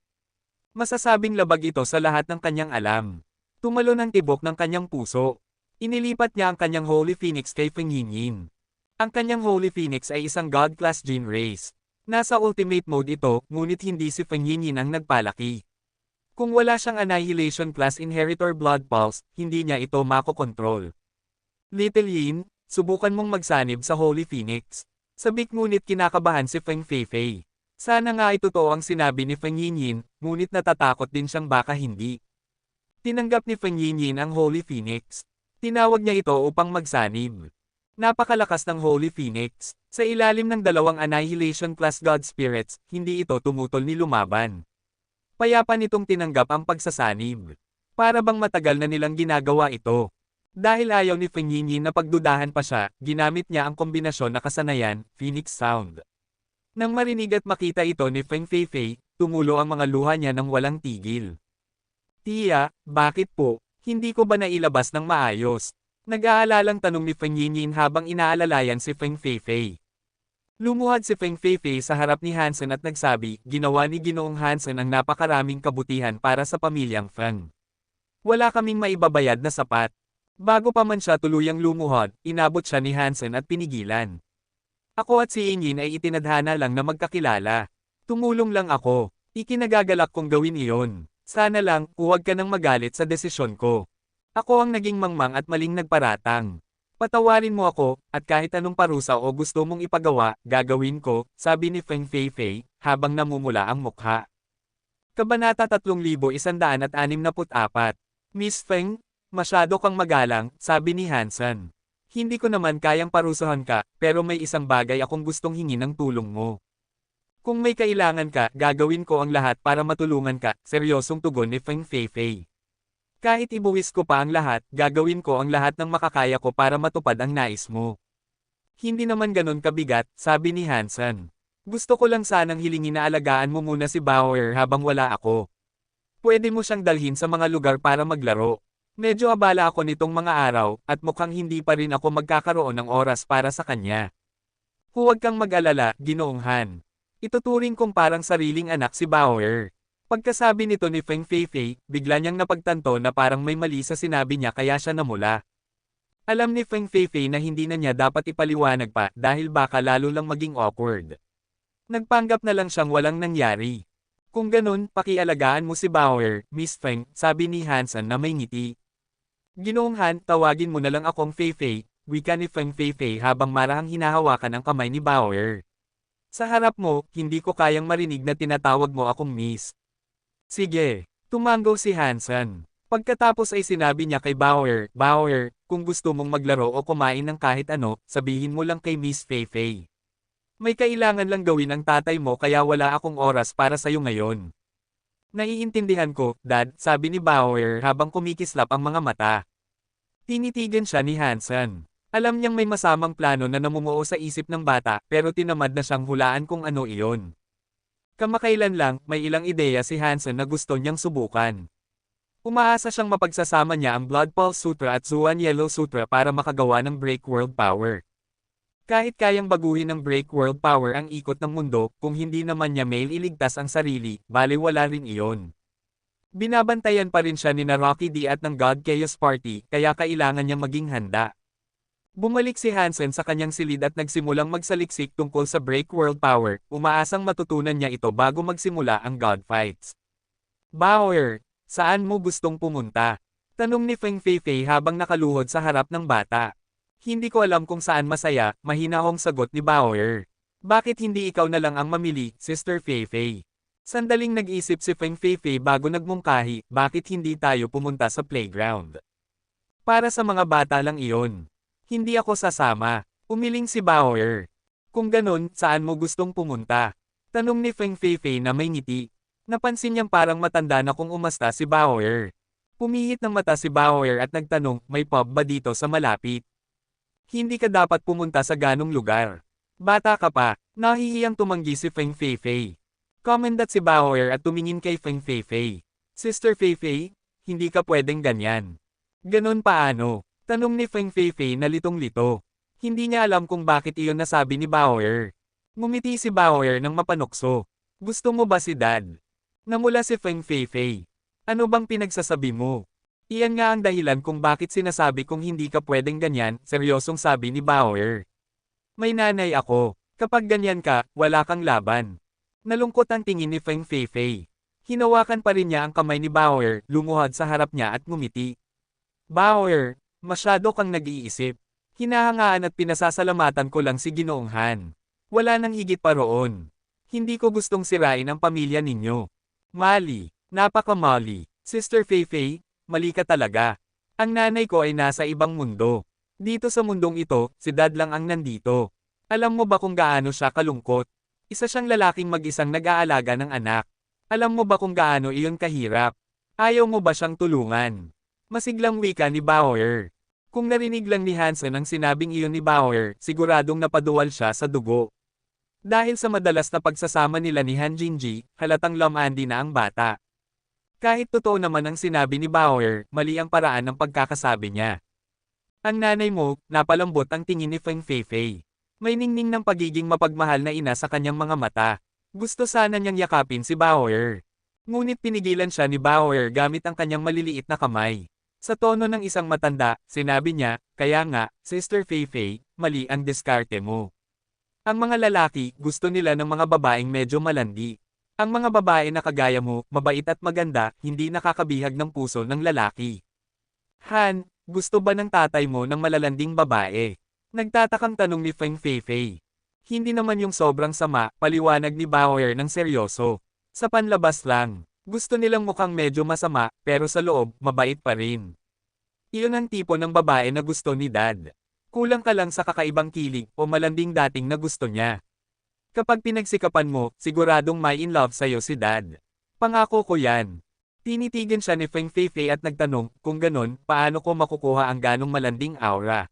Masasabing labag ito sa lahat ng kanyang alam. Tumalon ang tibok ng kanyang puso. Inilipat niya ang kanyang Holy Phoenix kay Feng Yinyin. Ang kanyang Holy Phoenix ay isang God-class gene race. Nasa ultimate mode ito, ngunit hindi si Feng Yinyin ang nagpalaki. Kung wala siyang Annihilation Class Inheritor Blood Pulse, hindi niya ito makokontrol. Little Yin, subukan mong magsanib sa Holy Phoenix. Sabik ngunit kinakabahan si Feng Feifei. Sana nga ay totoo ang sinabi ni Feng Yinyin, ngunit natatakot din siyang baka hindi. Tinanggap ni Feng Yinyin ang Holy Phoenix. Tinawag niya ito upang magsanib. Napakalakas ng Holy Phoenix. Sa ilalim ng dalawang Annihilation Class God Spirits, hindi ito tumutol ni lumaban. Payapa nitong tinanggap ang pagsasanib. Para bang matagal na nilang ginagawa ito. Dahil ayaw ni Feng Yinyin na pagdudahan pa siya, ginamit niya ang kombinasyon na kasanayan, Phoenix Sound. Nang marinig at makita ito ni Feng Feifei, tumulo ang mga luha niya ng walang tigil. Tiya, bakit po? Hindi ko ba nailabas ng maayos? Nag-aalalang tanong ni Feng Yinyin habang inaalalayan si Feng Feifei. Lumuhad si Feng Feifei sa harap ni Hansen at nagsabi, ginawa ni Ginoong Hansen ang napakaraming kabutihan para sa pamilyang Feng. Wala kaming maibabayad na sapat. Bago pa man siya tuluyang lumuhod, inabot siya ni Hansen at pinigilan. Ako at si Yinyin ay itinadhana lang na magkakilala. Tumulong lang ako. Ikinagagalak kong gawin iyon. Sana lang, huwag ka nang magalit sa desisyon ko. Ako ang naging mangmang at maling nagparatang. Patawarin mo ako, at kahit anong parusa o gusto mong ipagawa, gagawin ko, sabi ni Feng Feifei, habang namumula ang mukha. Kabanata 3164. Miss Feng, Masyado kang magalang, sabi ni Hansen. Hindi ko naman kayang parusahan ka, pero may isang bagay akong gustong hingin ng tulong mo. Kung may kailangan ka, gagawin ko ang lahat para matulungan ka, seryosong tugon ni Feng Feifei. Kahit ibuwis ko pa ang lahat, gagawin ko ang lahat ng makakaya ko para matupad ang nais mo. Hindi naman ganon kabigat, sabi ni Hansen. Gusto ko lang sanang hilingin na alagaan mo muna si Bauer habang wala ako. Pwede mo siyang dalhin sa mga lugar para maglaro. Medyo abala ako nitong mga araw, at mukhang hindi pa rin ako magkakaroon ng oras para sa kanya. Huwag kang mag-alala, Ginoong Han. Ituturing kong parang sariling anak si Bauer. Pagkasabi nito ni Feng Feifei, bigla niyang napagtanto na parang may mali sa sinabi niya kaya siya namula. Alam ni Feng Feifei na hindi na niya dapat ipaliwanag pa dahil baka lalo lang maging awkward. Nagpanggap na lang siyang walang nangyari. Kung ganun, pakialagaan mo si Bauer, Miss Feng, sabi ni Hansen na may ngiti. Ginoong Han, tawagin mo na lang akong Feifei, wika ni Feng Feifei habang marahang hinahawakan ang kamay ni Bauer. Sa harap mo, hindi ko kayang marinig na tinatawag mo akong Miss. Sige, tumango si Hansen. Pagkatapos ay sinabi niya kay Bauer, Bauer, kung gusto mong maglaro o kumain ng kahit ano, sabihin mo lang kay Miss Feifei. May kailangan lang gawin ang tatay mo kaya wala akong oras para sa'yo ngayon. Naiintindihan ko, Dad, sabi ni Bauer habang kumikislap ang mga mata. Tinitigan siya ni Hansen. Alam niyang may masamang plano na namumuo sa isip ng bata pero tinamad na siyang hulaan kung ano iyon. Kamakailan lang, may ilang ideya si Hansen na gusto niyang subukan. Umaasa siyang mapagsasama niya ang Blood Pulse Sutra at Zuan Yellow Sutra para makagawa ng Break World Power. Kahit kayang baguhin ng Break World Power ang ikot ng mundo, kung hindi naman niya iligtas ang sarili, baliwala rin iyon. Binabantayan pa rin siya ni na Rocky D at ng God Chaos Party, kaya kailangan niya maging handa. Bumalik si Hansen sa kanyang silid at nagsimulang magsaliksik tungkol sa Break World Power, umaasang matutunan niya ito bago magsimula ang God Fights. Bauer, saan mo gustong pumunta? Tanong ni Feng Feifei habang nakaluhod sa harap ng bata. Hindi ko alam kung saan masaya, mahinahong sagot ni Bauer. Bakit hindi ikaw na lang ang mamili, Sister Feifei? Sandaling nag-isip si Feng Feifei bago nagmungkahi, bakit hindi tayo pumunta sa playground? Para sa mga bata lang iyon. Hindi ako sasama. Umiling si Bauer. Kung ganun, saan mo gustong pumunta? Tanong ni Feng Feifei na may ngiti. Napansin niyang parang matanda na kung umasta si Bauer. Pumihit ng mata si Bauer at nagtanong, may pub ba dito sa malapit? Hindi ka dapat pumunta sa ganong lugar. Bata ka pa, nahihiyang tumanggi si Feng Feifei. Komendat si Bauer at tumingin kay Feng Feifei. Sister Feifei, hindi ka pwedeng ganyan. Ganon paano? Tanong ni Feng Feifei na litong-lito. Hindi niya alam kung bakit iyon nasabi ni Bauer. Ngumiti si Bauer ng mapanokso. Gusto mo ba si Dad? Namula si Feng Feifei. Ano bang pinagsasabi mo? Iyan nga ang dahilan kung bakit sinasabi kong hindi ka pwedeng ganyan, seryosong sabi ni Bauer. May nanay ako. Kapag ganyan ka, wala kang laban. Nalungkot ang tingin ni Feng Feifei. Hinawakan pa rin niya ang kamay ni Bauer, lumuhod sa harap niya at ngumiti. Bauer, masyado kang nag-iisip. Hinahangaan at pinasasalamatan ko lang si Ginoong Han. Wala nang higit pa roon. Hindi ko gustong sirain ang pamilya ninyo. Mali, napaka-mali. Sister Feifei, mali ka talaga. Ang nanay ko ay nasa ibang mundo. Dito sa mundong ito, si Dad lang ang nandito. Alam mo ba kung gaano siya kalungkot? Isa siyang lalaking mag-isang nag-aalaga ng anak. Alam mo ba kung gaano iyon kahirap? Ayaw mo ba siyang tulungan? Masiglang wika ni Bauer. Kung narinig lang ni Hansen ang sinabing iyon ni Bauer, siguradong napaduwal siya sa dugo. Dahil sa madalas na pagsasama nila ni Han Jinji, halatang lamandi na ang bata. Kahit totoo naman ang sinabi ni Bauer, mali ang paraan ng pagkakasabi niya. Ang nanay mo, napalambot ang tingin ni Feng Feifei. May ningning ng pagiging mapagmahal na ina sa kanyang mga mata. Gusto sana niyang yakapin si Bauer. Ngunit pinigilan siya ni Bauer gamit ang kanyang maliliit na kamay. Sa tono ng isang matanda, sinabi niya, kaya nga, Sister Feifei, mali ang diskarte mo. Ang mga lalaki, gusto nila ng mga babaeng medyo malandi. Ang mga babae na kagaya mo, mabait at maganda, hindi nakakabihag ng puso ng lalaki. Han, gusto ba ng tatay mo ng malalanding babae? Nagtatakang tanong ni Feng Feifei. Hindi naman yung sobrang sama, paliwanag ni Bauer ng seryoso. Sa panlabas lang. Gusto nilang mukhang medyo masama, pero sa loob, mabait pa rin. Iyon ang tipo ng babae na gusto ni Dad. Kulang ka lang sa kakaibang kilig o malanding dating na gusto niya. Kapag pinagsikapan mo, siguradong may in love sa'yo si Dad. Pangako ko yan. Tinitigan siya ni Feng Feifei at nagtanong, kung ganon, paano ko makukuha ang ganong malanding aura?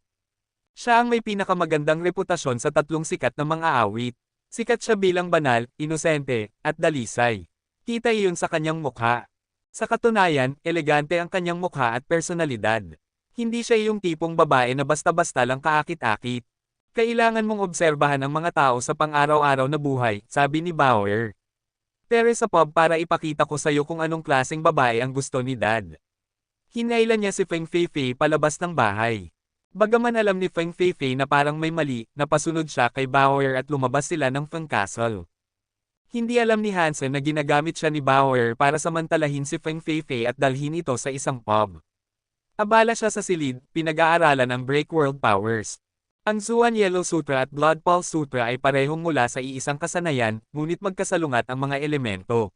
Siya ang may pinakamagandang reputasyon sa tatlong sikat na mga awit. Sikat siya bilang banal, inosente, at dalisay. Kita iyon sa kanyang mukha. Sa katunayan, elegante ang kanyang mukha at personalidad. Hindi siya yung tipong babae na basta-basta lang kaakit-akit. Kailangan mong obserbahan ang mga tao sa pang-araw-araw na buhay, sabi ni Bauer. Tere sa pub para ipakita ko sa'yo kung anong klaseng babae ang gusto ni Dad. Hinailan niya si Feng Feifei palabas ng bahay. Bagaman alam ni Feng Feifei na parang may mali, napasunod siya kay Bauer at lumabas sila ng Feng Castle. Hindi alam ni Hansen na ginagamit siya ni Bauer para samantalahin si Feng Feifei at dalhin ito sa isang pub. Abala siya sa silid, pinag-aaralan ang Break World Powers. Ang Zuan Yellow Sutra at Blood Pulse Sutra ay parehong mula sa iisang kasanayan, ngunit magkasalungat ang mga elemento.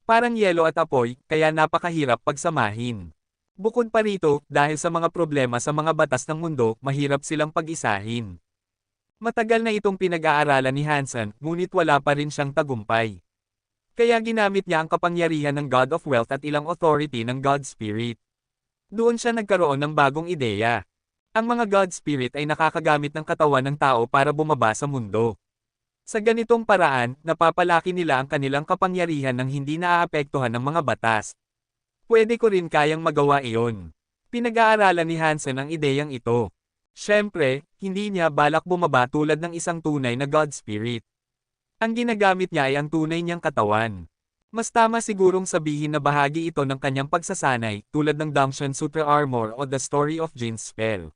Parang yelo at apoy, kaya napakahirap pagsamahin. Bukod pa rito, dahil sa mga problema sa mga batas ng mundo, mahirap silang pag-isahin. Matagal na itong pinag-aaralan ni Hansen, ngunit wala pa rin siyang tagumpay. Kaya ginamit niya ang kapangyarihan ng God of Wealth at ilang authority ng God Spirit. Doon siya nagkaroon ng bagong ideya. Ang mga God Spirit ay nakakagamit ng katawan ng tao para bumaba sa mundo. Sa ganitong paraan, napapalaki nila ang kanilang kapangyarihan nang hindi naaapektuhan ng mga batas. Pwede ko rin kayang magawa iyon. Pinag-aaralan ni Hansen ang ideyang ito. Siyempre, hindi niya balak bumaba tulad ng isang tunay na God Spirit. Ang ginagamit niya ay ang tunay niyang katawan. Mas tama sigurong sabihin na bahagi ito ng kanyang pagsasanay, tulad ng Dangshan Sutra Armor o The Story of Jin's Spell.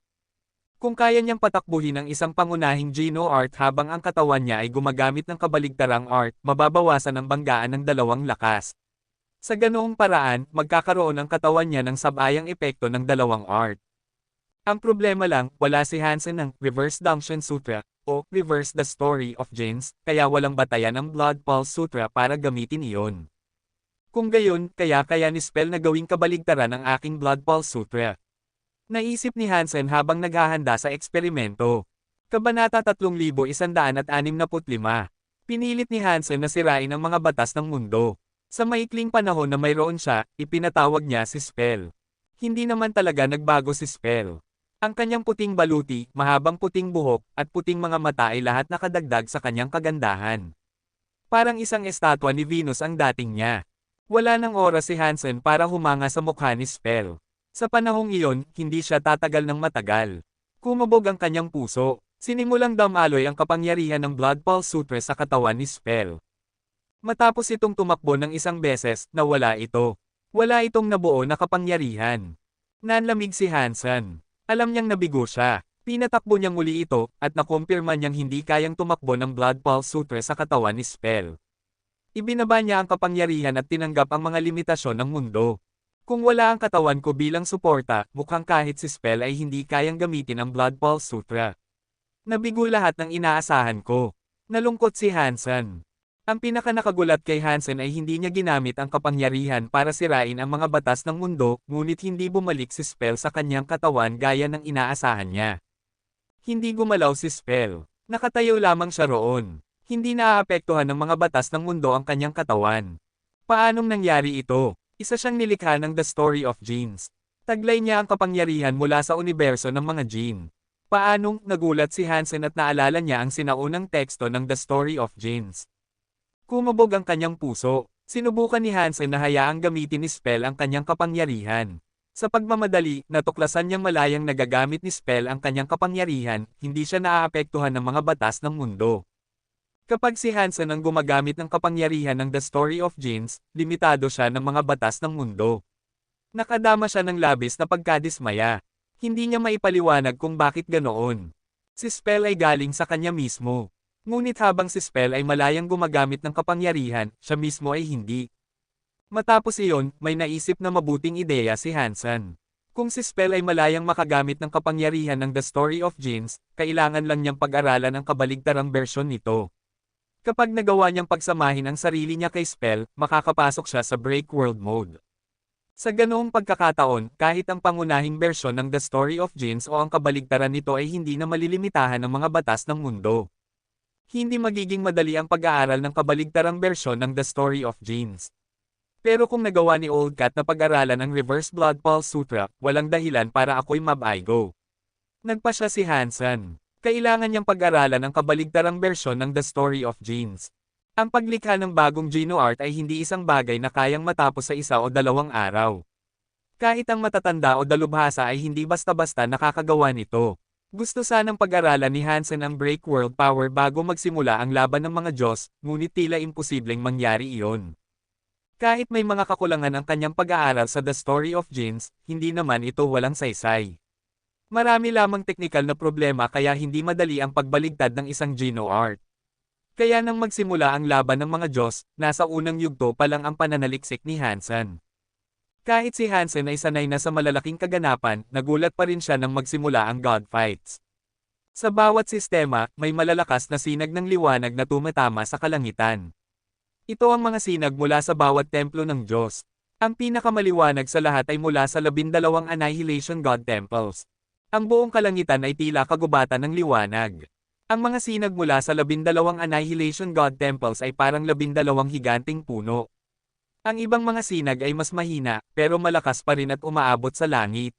Kung kaya niyang patakbuhin ang isang pangunahing Geno art habang ang katawan niya ay gumagamit ng kabaligtarang art, mababawasan ang banggaan ng dalawang lakas. Sa ganoong paraan, magkakaroon ang katawan niya ng sabayang epekto ng dalawang art. Ang problema lang, wala si Hansen ng Reverse Dangshan Sutra, o Reverse the Story of Jin's, kaya walang batayan ang Blood Pulse Sutra para gamitin iyon. Kung gayon, kaya ni spell na gawing kabaligtaran ang aking Blood Pulse Sutra. Naisip ni Hansen habang naghahanda sa eksperimento. Kabanata 3165. Pinilit ni Hansen na sirain ang mga batas ng mundo. Sa maikling panahon na mayroon siya, ipinatawag niya si Spell. Hindi naman talaga nagbago si Spell. Ang kanyang puting baluti, mahabang puting buhok, at puting mga mata ay lahat nakadagdag sa kanyang kagandahan. Parang isang estatwa ni Venus ang dating niya. Wala nang oras si Hansen para humanga sa mukha ni Spell. Sa panahong iyon, hindi siya tatagal ng matagal. Kumabog ang kanyang puso. Sinimulang damaloy ang kapangyarihan ng Blood Pulse Sutra sa katawan ni Spell. Matapos itong tumakbo ng isang beses, nawala ito. Wala itong nabuo na kapangyarihan. Nanlamig si Hansen. Alam niyang nabigo siya. Pinatakbo niyang muli ito, at nakumpirma niyang hindi kayang tumakbo ng Blood Pulse Sutra sa katawan ni Spell. Ibinaba niya ang kapangyarihan at tinanggap ang mga limitasyon ng mundo. Kung wala ang katawan ko bilang suporta, mukhang kahit si Spell ay hindi kayang gamitin ang Blood Pulse Sutra. Nabigo lahat ng inaasahan ko. Nalungkot si Hansen. Ang pinakanakagulat kay Hansen ay hindi niya ginamit ang kapangyarihan para sirain ang mga batas ng mundo, ngunit hindi bumalik si Spell sa kanyang katawan gaya ng inaasahan niya. Hindi gumalaw si Spell. Nakatayo lamang siya roon. Hindi naaapektuhan ng mga batas ng mundo ang kanyang katawan. Paanong nangyari ito? Isa siyang nilikha ng The Story of Jin's. Taglay niya ang kapangyarihan mula sa universo ng mga Jin. Paanong nagulat si Hansen at naalala niya ang sinaunang teksto ng The Story of Jin's. Kumabog ang kanyang puso. Sinubukan ni Hansen na hayaang gamitin ni Spell ang kanyang kapangyarihan. Sa pagmamadali, natuklasan niyang malayang nagagamit ni Spell ang kanyang kapangyarihan, hindi siya naaapektuhan ng mga batas ng mundo. Kapag si Hansen ang gumagamit ng kapangyarihan ng The Story of Jin's, limitado siya ng mga batas ng mundo. Nakadama siya ng labis na pagkadismaya. Hindi niya maipaliwanag kung bakit ganoon. Si Spell ay galing sa kanya mismo. Ngunit habang si Spell ay malayang gumagamit ng kapangyarihan, siya mismo ay hindi. Matapos iyon, may naisip na mabuting ideya si Hansen. Kung si Spell ay malayang makagamit ng kapangyarihan ng The Story of Jin's, kailangan lang niyang pag-aralan ang kabaligtarang bersyon nito. Kapag nagawa niyang pagsamahin ang sarili niya kay Spell, makakapasok siya sa Break World Mode. Sa ganoong pagkakataon, kahit ang pangunahing bersyon ng The Story of Jeans o ang kabaligtaran nito ay hindi na malilimitahan ng mga batas ng mundo. Hindi magiging madali ang pag-aaral ng kabaligtarang bersyon ng The Story of Jeans. Pero kung nagawa ni Old Cat na pag-aralan ang Reverse Blood Pulse Sutra, walang dahilan para ako'y mab-aigo. Nagpa siya si Hansen. Kailangan niyang pag-aralan ang kabaligtarang bersyon ng The Story of Jeans. Ang paglikha ng bagong GenoArt ay hindi isang bagay na kayang matapos sa 1 o 2 araw. Kahit ang matatanda o dalubhasa ay hindi basta-basta nakakagawa nito. Gusto sanang pag-aralan ni Hansen ang Break World Power bago magsimula ang laban ng mga Diyos, ngunit tila imposibleng mangyari iyon. Kahit may mga kakulangan ang kanyang pag-aaral sa The Story of Jeans, hindi naman ito walang saysay. Marami lamang teknikal na problema kaya hindi madali ang pagbaligtad ng isang GenoArt. Kaya nang magsimula ang laban ng mga Diyos, nasa unang yugto pa lang ang pananaliksik ni Hansen. Kahit si Hansen ay sanay na sa malalaking kaganapan, nagulat pa rin siya nang magsimula ang God Fights. Sa bawat sistema, may malalakas na sinag ng liwanag na tumatama sa kalangitan. Ito ang mga sinag mula sa bawat templo ng Diyos. Ang pinakamaliwanag sa lahat ay mula sa 12 Annihilation God Temples. Ang buong kalangitan ay tila kagubatan ng liwanag. Ang mga sinag mula sa 12 Annihilation God Temples ay parang 12 higanting puno. Ang ibang mga sinag ay mas mahina, pero malakas pa rin at umaabot sa langit.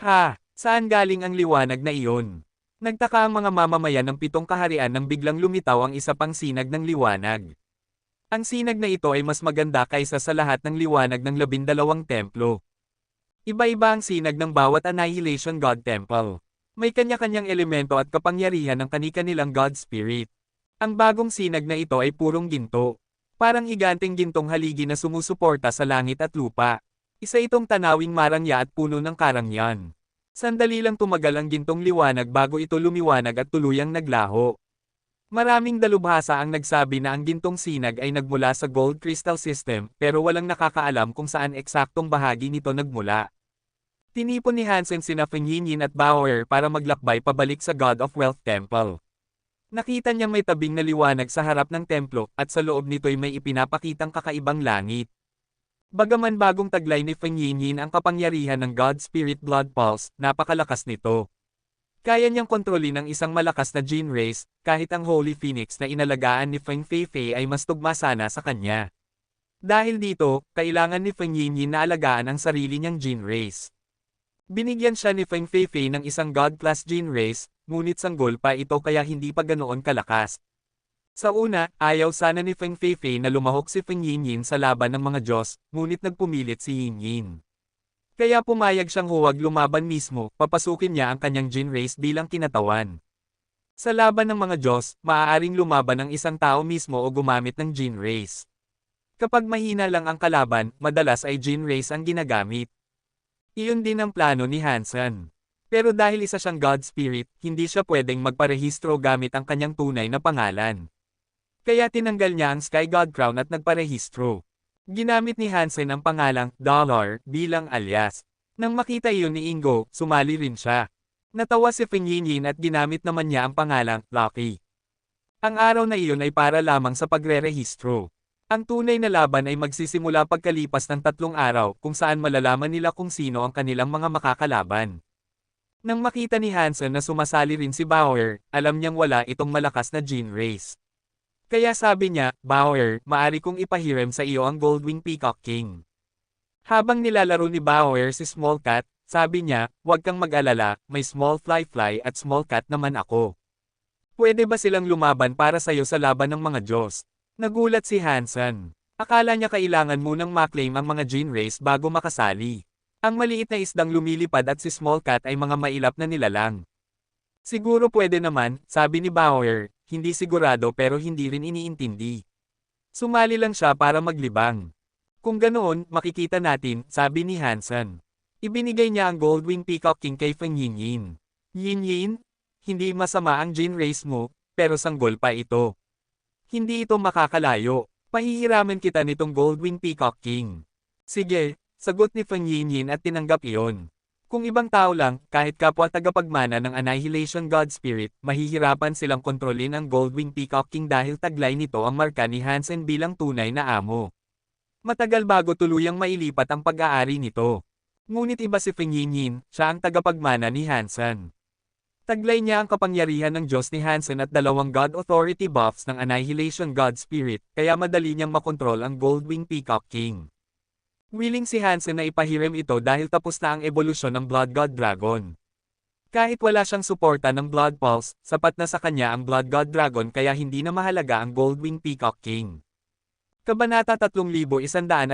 Ha! Saan galing ang liwanag na iyon? Nagtaka ang mga mamamayan ng 7 kaharian nang biglang lumitaw ang isa pang sinag ng liwanag. Ang sinag na ito ay mas maganda kaysa sa lahat ng liwanag ng 12 templo. Iba-iba ang sinag ng bawat Annihilation God Temple. May kanya-kanyang elemento at kapangyarihan ng kani-kanilang God Spirit. Ang bagong sinag na ito ay purong ginto. Parang higanting gintong haligi na sumusuporta sa langit at lupa. Isa itong tanawing marangya at puno ng karangyan. Sandali lang tumagal ang gintong liwanag bago ito lumiwanag at tuluyang naglaho. Maraming dalubhasa ang nagsabi na ang gintong sinag ay nagmula sa Gold Crystal System, pero walang nakakaalam kung saan eksaktong bahagi nito nagmula. Tinipon ni Hansen sina Feng Yinyin at Bauer para maglakbay pabalik sa God of Wealth Temple. Nakita niyang may tabing na liwanag sa harap ng templo, at sa loob nito'y may ipinapakitang kakaibang langit. Bagaman bagong taglay ni Feng Yinyin ang kapangyarihan ng God Spirit Blood Pulse, napakalakas nito. Kaya niyang kontrolin ang isang malakas na gene race, kahit ang Holy Phoenix na inalagaan ni Feng Feifei ay mas tugma sana sa kanya. Dahil dito, kailangan ni Feng Yinyin na alagaan ang sarili niyang gene race. Binigyan siya ni Feng Feifei ng isang God-class gene race, ngunit sanggol pa ito kaya hindi pa ganoon kalakas. Sa una, ayaw sana ni Feng Feifei na lumahok si Feng Yinyin sa laban ng mga Diyos, ngunit nagpumilit si Yinyin. Kaya pumayag siyang huwag lumaban mismo, papasukin niya ang kanyang gene race bilang kinatawan. Sa laban ng mga Diyos, maaaring lumaban ang isang tao mismo o gumamit ng gene race. Kapag mahina lang ang kalaban, madalas ay gene race ang ginagamit. Iyon din ang plano ni Hansen. Pero dahil isa siyang God Spirit, hindi siya pwedeng magparehistro gamit ang kanyang tunay na pangalan. Kaya tinanggal niya ang Sky God Crown at nagparehistro. Ginamit ni Hansen ang pangalang Dollar bilang alias. Nang makita iyon ni Ingo, sumali rin siya. Natawa si Feng Yinyin at ginamit naman niya ang pangalang Lucky. Ang araw na iyon ay para lamang sa pagrerehistro. Ang tunay na laban ay magsisimula pagkalipas ng 3 araw kung saan malalaman nila kung sino ang kanilang mga makakalaban. Nang makita ni Hansen na sumasali rin si Bauer, alam niyang wala itong malakas na gene race. Kaya sabi niya, Bauer, maari kong ipahiram sa iyo ang Goldwing Peacock King. Habang nilalaro ni Bauer si Small Cat, sabi niya, huwag kang mag-alala, may Small Fly Fly at Small Cat naman ako. Pwede ba silang lumaban para sayo sa laban ng mga Diyos? Nagulat si Hansen. Akala niya kailangan munang maklaim ang mga gene race bago makasali. Ang maliit na isdang lumilipad at si Small Cat ay mga mailap na nilalang. Siguro pwede naman, sabi ni Bauer, hindi sigurado pero hindi rin iniintindi. Sumali lang siya para maglibang. Kung ganoon, makikita natin, sabi ni Hansen. Ibinigay niya ang Goldwing Peacock King kay Feng Yinyin. Yinyin, hindi masama ang gene race mo, pero sanggol pa ito. Hindi ito makakalayo. Pahihiraman kita nitong Goldwing Peacock King. Sige, sagot ni Feng Yinyin at tinanggap iyon. Kung ibang tao lang, kahit kapwa tagapagmana ng Annihilation God Spirit, mahihirapan silang kontrolin ang Goldwing Peacock King dahil taglay nito ang marka ni Hansen bilang tunay na amo. Matagal bago tuluyang mailipat ang pag-aari nito. Ngunit iba si Feng Yinyin, siya ang tagapagmana ni Hansen. Taglay niya ang kapangyarihan ng Diyos ni Hansen at dalawang God Authority buffs ng Annihilation God Spirit, kaya madali niyang makontrol ang Goldwing Peacock King. Willing si Hansen na ipahiram ito dahil tapos na ang ebolusyon ng Blood God Dragon. Kahit wala siyang suporta ng Blood Pulse, sapat na sa kanya ang Blood God Dragon kaya hindi na mahalaga ang Goldwing Peacock King. Kabanata 3166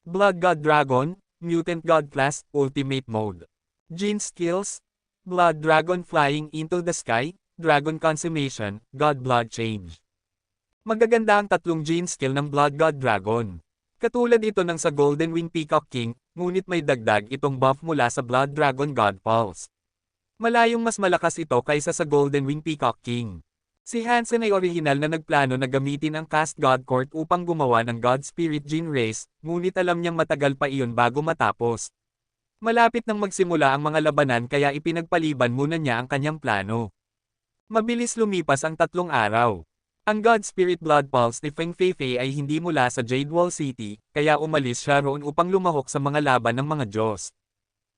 Blood God Dragon, Mutant God Class, Ultimate Mode. Gene Skills, Blood Dragon Flying into the Sky, Dragon Consummation, God Blood Change. Magaganda ang tatlong gene skill ng Blood God Dragon. Katulad ito ng sa Golden Wing Peacock King, ngunit may dagdag itong buff mula sa Blood Dragon God Pulse. Malayong mas malakas ito kaysa sa Golden Wing Peacock King. Si Hansen ay orihinal na nagplano na gamitin ang Cast God Court upang gumawa ng God Spirit Gene Race, ngunit alam niyang matagal pa iyon bago matapos. Malapit nang magsimula ang mga labanan kaya ipinagpaliban muna niya ang kanyang plano. Mabilis lumipas ang 3 araw. Ang God Spirit Blood Pulse ni Feng Feifei ay hindi mula sa Jade Wall City, kaya umalis siya roon upang lumahok sa mga laban ng mga Diyos.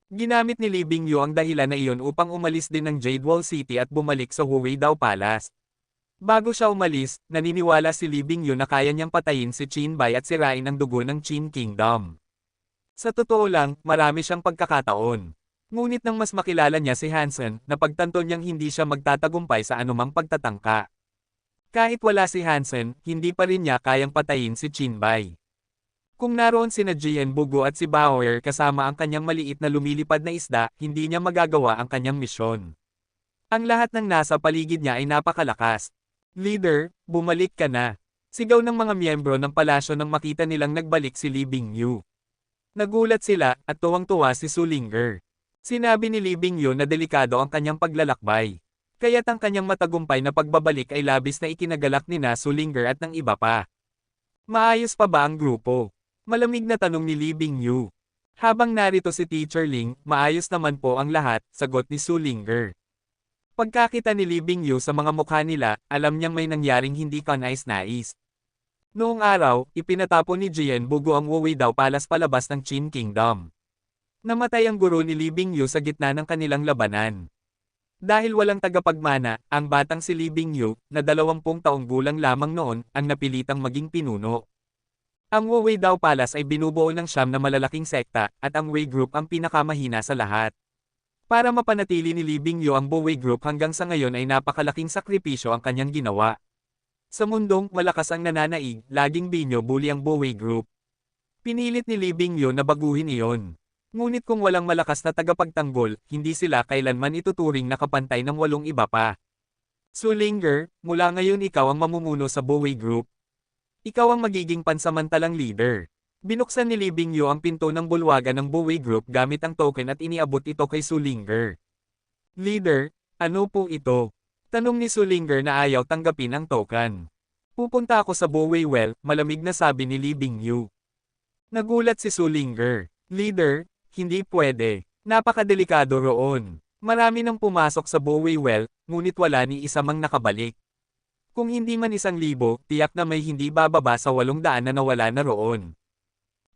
Ginamit ni Li Bingyu ang dahilan na iyon upang umalis din ng Jade Wall City at bumalik sa Huweidao Palace. Bago siya umalis, naniniwala si Li Bingyu na kaya niyang patayin si Qin Bai at sirain ang dugo ng Qin Kingdom. Sa totoo lang, marami siyang pagkakataon. Ngunit nang mas makilala niya si Hansen, napagtanto niyang hindi siya magtatagumpay sa anumang pagtatangka. Kahit wala si Hansen, hindi pa rin niya kayang patayin si Qin Bai. Kung naroon sina Jian Bugo at si Bauer kasama ang kanyang maliit na lumilipad na isda, hindi niya magagawa ang kanyang misyon. Ang lahat ng nasa paligid niya ay napakalakas. Leader, bumalik ka na. Sigaw ng mga miyembro ng palasyo nang makita nilang nagbalik si Li Bingyu. Nagulat sila, at tuwang-tuwa si Su Lingger. Sinabi ni Li Bingyu na delikado ang kanyang paglalakbay. Kaya't ang kanyang matagumpay na pagbabalik ay labis na ikinagalak ni Su Lingger at ng iba pa. Maayos pa ba ang grupo? Malamig na tanong ni Li Bingyu. Habang narito si Teacher Ling, maayos naman po ang lahat, sagot ni Su Lingger. Pagkakita ni Li Bingyu sa mga mukha nila, alam niyang may nangyaring hindi kanais-nais. Noong araw, ipinatapon ni Jian Bugo ang Wuweidao Palace palabas ng Qin Kingdom. Namatay ang guro ni Li Bingyu sa gitna ng kanilang labanan. Dahil walang tagapagmana, ang batang si Li Bingyu, na 20 taong gulang lamang noon, ang napilitang maging pinuno. Ang Wuweidao Palace ay binubuo ng 9 na malalaking sekta, at ang Wei Group ang pinakamahina sa lahat. Para mapanatili ni Li Bingyu ang Bowie Group hanggang sa ngayon ay napakalaking sakripisyo ang kanyang ginawa. Sa mundong malakas ang nananaig, laging binyo-bully ang Bowie Group. Pinilit ni Li Bingyu na baguhin iyon. Ngunit kung walang malakas na tagapagtanggol, hindi sila kailanman ituturing na kapantay ng 8 iba pa. Su Lingger, mula ngayon ikaw ang mamumuno sa Bowie Group. Ikaw ang magiging pansamantalang leader. Binuksan ni Li Bingyu ang pinto ng bulwagan ng Bowie Group gamit ang token at iniabot ito kay Su Lingger. Leader, ano po ito? Tanong ni Su Lingger na ayaw tanggapin ang token. Pupunta ako sa Bowie Well, malamig na sabi ni Li Bingyu. Nagulat si Su Lingger. Leader, hindi pwede. Napakadelikado roon. Marami nang pumasok sa Bowie Well, ngunit wala ni isa mang nakabalik. Kung hindi man 1,000, tiyak na may hindi bababa sa 800 na nawala na roon.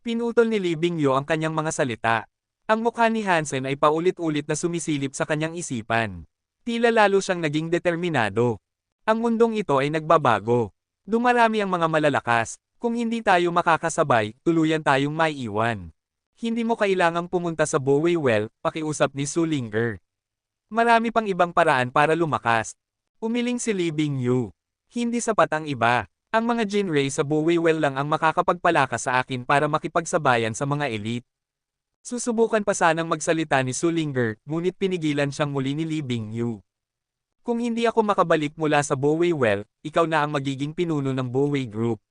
Pinutol ni Li Bingyu ang kanyang mga salita. Ang mukha ni Hansen ay paulit-ulit na sumisilip sa kanyang isipan. Tila lalo siyang naging determinado. Ang mundong ito ay nagbabago. Dumarami ang mga malalakas. Kung hindi tayo makakasabay, tuluyan tayong maiiwan. Hindi mo kailangang pumunta sa Bowie Well, pakiusap ni Su Lingger. Marami pang ibang paraan para lumakas. Umiling si Li Bingyu. Hindi sapat ang iba. Ang mga Jin Ray sa Bowie Well lang ang makakapagpalakas sa akin para makipagsabayan sa mga elite. Susubukan pa sanang magsalita ni Su Lingger, ngunit pinigilan siyang muli ni Li Bingyu. Kung hindi ako makabalik mula sa Bowie Well, ikaw na ang magiging pinuno ng Bowie Group.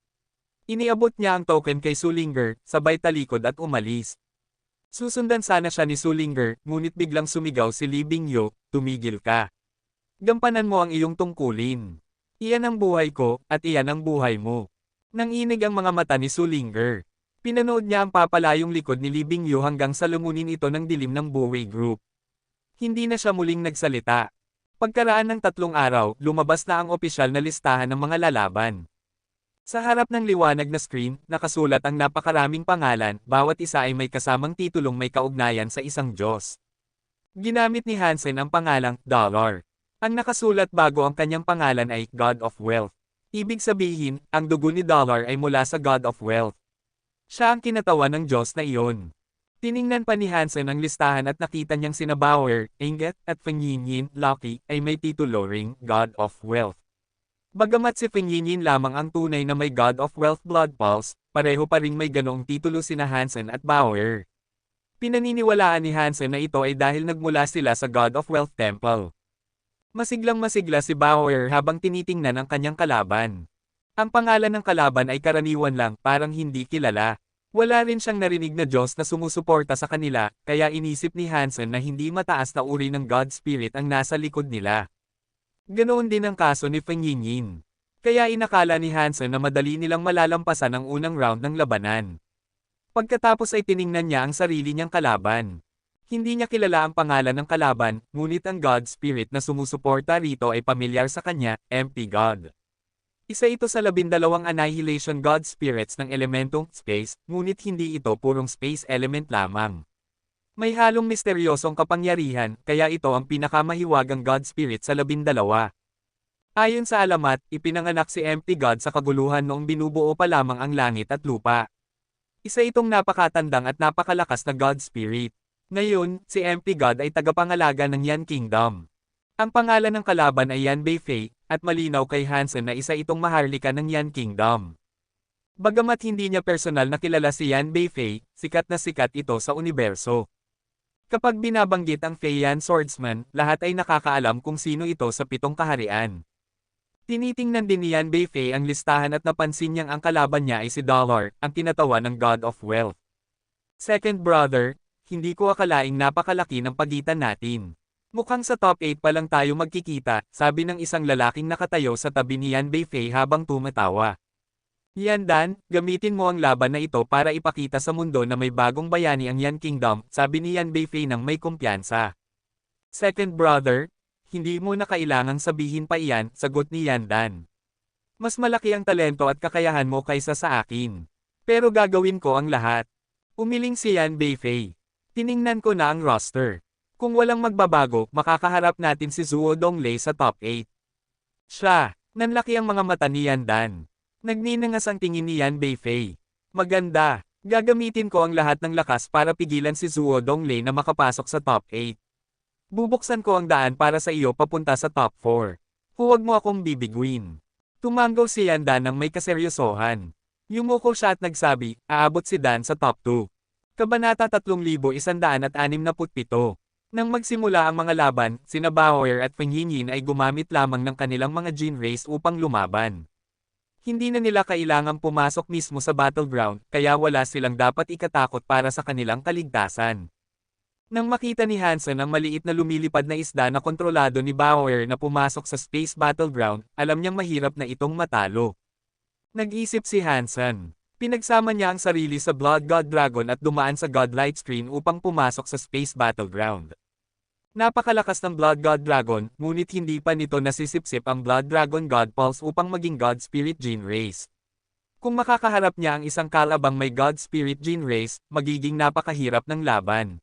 Iniabot niya ang token kay Su Lingger, sabay talikod at umalis. Susundan sana siya ni Su Lingger, ngunit biglang sumigaw si Li Bingyu, tumigil ka. Gampanan mo ang iyong tungkulin. Iyan ang buhay ko, at iyan ang buhay mo. Nanginig ang mga mata ni Su Lingger. Pinanood niya ang papalayong likod ni Li Bingyu hanggang sa lumunin ito ng dilim ng Bowie Group. Hindi na siya muling nagsalita. Pagkaraan ng 3 araw, lumabas na ang opisyal na listahan ng mga lalaban. Sa harap ng liwanag na screen, nakasulat ang napakaraming pangalan, bawat isa ay may kasamang titulong may kaugnayan sa isang Diyos. Ginamit ni Hansen ang pangalang Dollar. Ang nakasulat bago ang kanyang pangalan ay God of Wealth. Ibig sabihin, ang dugo ni Dollar ay mula sa God of Wealth. Siya ang kinatawan ng Diyos na iyon. Tiningnan pa ni Hansen ang listahan at nakita niyang sina Bauer, Inget, at Feng Yinyin, Lucky, ay may titulo ring God of Wealth. Bagamat si Feng Yinyin lamang ang tunay na may God of Wealth blood pulse, pareho pa ring may ganoong titulo sina Hansen at Bauer. Pinaniniwalaan ni Hansen na ito ay dahil nagmula sila sa God of Wealth Temple. Masiglang-masigla si Bauer habang tinitingnan ang kanyang kalaban. Ang pangalan ng kalaban ay karaniwan lang, parang hindi kilala. Wala rin siyang narinig na Diyos na sumusuporta sa kanila, kaya inisip ni Hansen na hindi mataas na uri ng God Spirit ang nasa likod nila. Ganoon din ang kaso ni Feng Yinyin. Kaya inakala ni Hansen na madali nilang malalampasan ang unang round ng labanan. Pagkatapos ay tiningnan niya ang sarili niyang kalaban. Hindi niya kilala ang pangalan ng kalaban, ngunit ang God Spirit na sumusuporta rito ay pamilyar sa kanya, MP God. Isa ito sa 12 Annihilation God Spirits ng elementong space, ngunit hindi ito purong space element lamang. May halong misteryosong kapangyarihan, kaya ito ang pinakamahiwagang God Spirit sa 12. Ayon sa alamat, ipinanganak si MP God sa kaguluhan noong binubuo pa lamang ang langit at lupa. Isa itong napakatandang at napakalakas na God Spirit. Ngayon, si MP God ay tagapangalaga ng Yan Kingdom. Ang pangalan ng kalaban ay Yan Beifei, at malinaw kay Hansen na isa itong maharlika ng Yan Kingdom. Bagamat hindi niya personal na kilala si Yan Beifei, sikat na sikat ito sa universo. Kapag binabanggit ang Fei Yan Swordsman, lahat ay nakakaalam kung sino ito sa 7 kaharian. Tinitingnan din ni Yan Beifei ang listahan at napansin niyang ang kalaban niya ay si Dollar, ang kinatawan ng God of Wealth. Second brother, hindi ko akalaing napakalaki ng pagitan natin. Mukhang sa top 8 pa lang tayo magkikita, sabi ng isang lalaking nakatayo sa tabi ni Yan Beifei habang tumatawa. Yan Dan, gamitin mo ang laban na ito para ipakita sa mundo na may bagong bayani ang Yan Kingdom, sabi ni Yan Beifei nang may kumpiyansa. Second brother, hindi mo na kailangang sabihin pa iyan, sagot ni Yan Dan. Mas malaki ang talento at kakayahan mo kaysa sa akin. Pero gagawin ko ang lahat. Umiling si Yan Beifei. Tiningnan ko na ang roster. Kung walang magbabago, makakaharap natin si Zuo Donglei sa top 8. Siya, nanlaki ang mga mata ni Yan Dan. Nagninangas ang tingin ni Yan Beifei. Maganda, gagamitin ko ang lahat ng lakas para pigilan si Zuo Donglei na makapasok sa top 8. Bubuksan ko ang daan para sa iyo papunta sa top 4. Huwag mo akong bibiguin. Tumanggaw si Yan Dan ng may kaseryosohan. Yumuko siya at nagsabi, aabot si Dan sa top 2. Kabanata 3167. Nang magsimula ang mga laban, sina Bauer at Feng Yinyin ay gumamit lamang ng kanilang mga Jin Rays upang lumaban. Hindi na nila kailangang pumasok mismo sa battleground, kaya wala silang dapat ikatakot para sa kanilang kaligtasan. Nang makita ni Hansen ang maliit na lumilipad na isda na kontrolado ni Bauer na pumasok sa space battleground, alam niyang mahirap na itong matalo. Nag-isip si Hansen. Pinagsama niya ang sarili sa Blood God Dragon at dumaan sa Godlight Screen upang pumasok sa Space Battleground. Napakalakas ng Blood God Dragon, ngunit hindi pa nito nasisipsip ang Blood Dragon God Pulse upang maging God Spirit Gene Race. Kung makakaharap niya ang isang kalabang may God Spirit Gene Race, magiging napakahirap ng laban.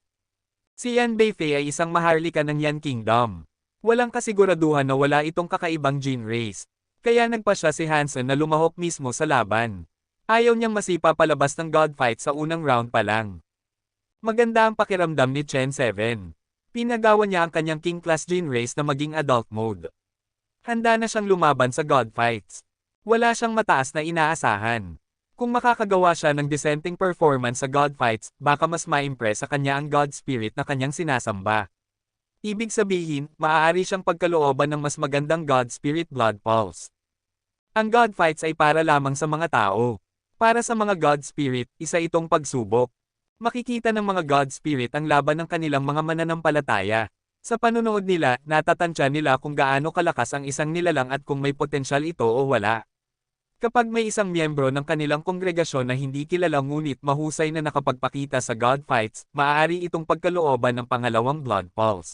Si Yan Beifei ay isang maharlika ng Yan Kingdom. Walang kasiguraduhan na wala itong kakaibang Gene Race. Kaya nagpasya si Hansen na lumahok mismo sa laban. Ayaw niyang masipa palabas ng God fight sa unang round pa lang. Maganda ang pakiramdam ni Chen 7. Pinagawa niya ang kanyang King Class Gene Race na maging adult mode. Handa na siyang lumaban sa God fights. Wala siyang mataas na inaasahan. Kung makakagawa siya ng dissenting performance sa God fights, baka mas ma-impress sa kanya ang God Spirit na kanyang sinasamba. Ibig sabihin, maaari siyang pagkalooban ng mas magandang God Spirit Blood Pulse. Ang God fights ay para lamang sa mga tao. Para sa mga God Spirit, isa itong pagsubok. Makikita ng mga God Spirit ang laban ng kanilang mga mananampalataya. Sa panunood nila, natatantya nila kung gaano kalakas ang isang nilalang at kung may potensyal ito o wala. Kapag may isang miyembro ng kanilang kongregasyon na hindi kilala ngunit mahusay na nakapagpakita sa God fights, maaari itong pagkalooban ng pangalawang Blood Pulse.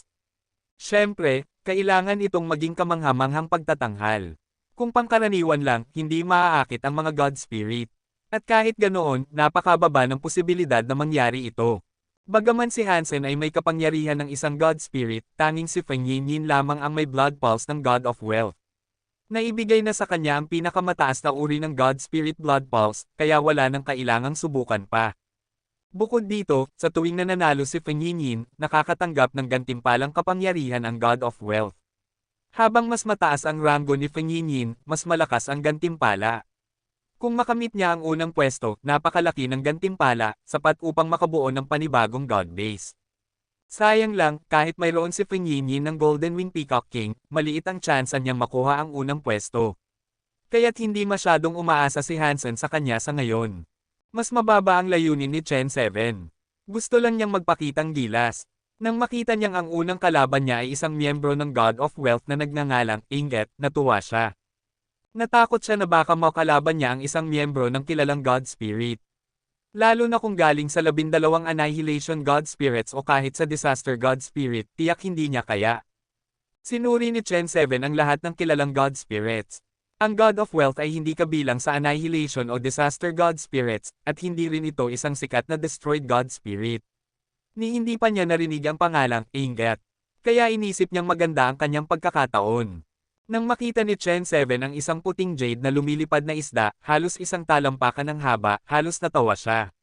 Siyempre, kailangan itong maging kamanghamanghang pagtatanghal. Kung pangkaraniwan lang, hindi maaakit ang mga God Spirit. At kahit ganoon, napakababa ng posibilidad na mangyari ito. Bagaman si Hansen ay may kapangyarihan ng isang God Spirit, tanging si Feng Yinyin lamang ang may blood pulse ng God of Wealth. Naibigay na sa kanya ang pinakamataas na uri ng God Spirit blood pulse, kaya wala nang kailangang subukan pa. Bukod dito, sa tuwing nananalo si Feng Yinyin, nakakatanggap ng gantimpalang kapangyarihan ang God of Wealth. Habang mas mataas ang ranggo ni Feng Yinyin, mas malakas ang gantimpala. Kung makamit niya ang unang pwesto, napakalaki ng gantimpala, sapat upang makabuo ng panibagong God base. Sayang lang, kahit mayroon si Feng Yinyin ng Golden Wing Peacock King, maliit ang tsansa niyang makuha ang unang pwesto. Kaya't hindi masyadong umaasa si Hansen sa kanya sa ngayon. Mas mababa ang layunin ni Chen 7. Gusto lang niyang magpakitang gilas. Nang makita niyang ang unang kalaban niya ay isang miyembro ng God of Wealth na nagngangalang Inget, natuwa siya. Natakot siya na baka makalaban niya ang isang miyembro ng kilalang God Spirit. Lalo na kung galing sa 12 Annihilation God Spirits o kahit sa Disaster God Spirit, tiyak hindi niya kaya. Sinuri ni Chen 7 ang lahat ng kilalang God Spirits. Ang God of Wealth ay hindi kabilang sa Annihilation o Disaster God Spirits, at hindi rin ito isang sikat na Destroyed God Spirit. Ni hindi pa niya narinig ang pangalang Inget. Kaya inisip niyang maganda ang kanyang pagkakataon. Nang makita ni Chen 7 ang isang puting jade na lumilipad na isda, halos isang talampakan ng haba, halos natawa siya.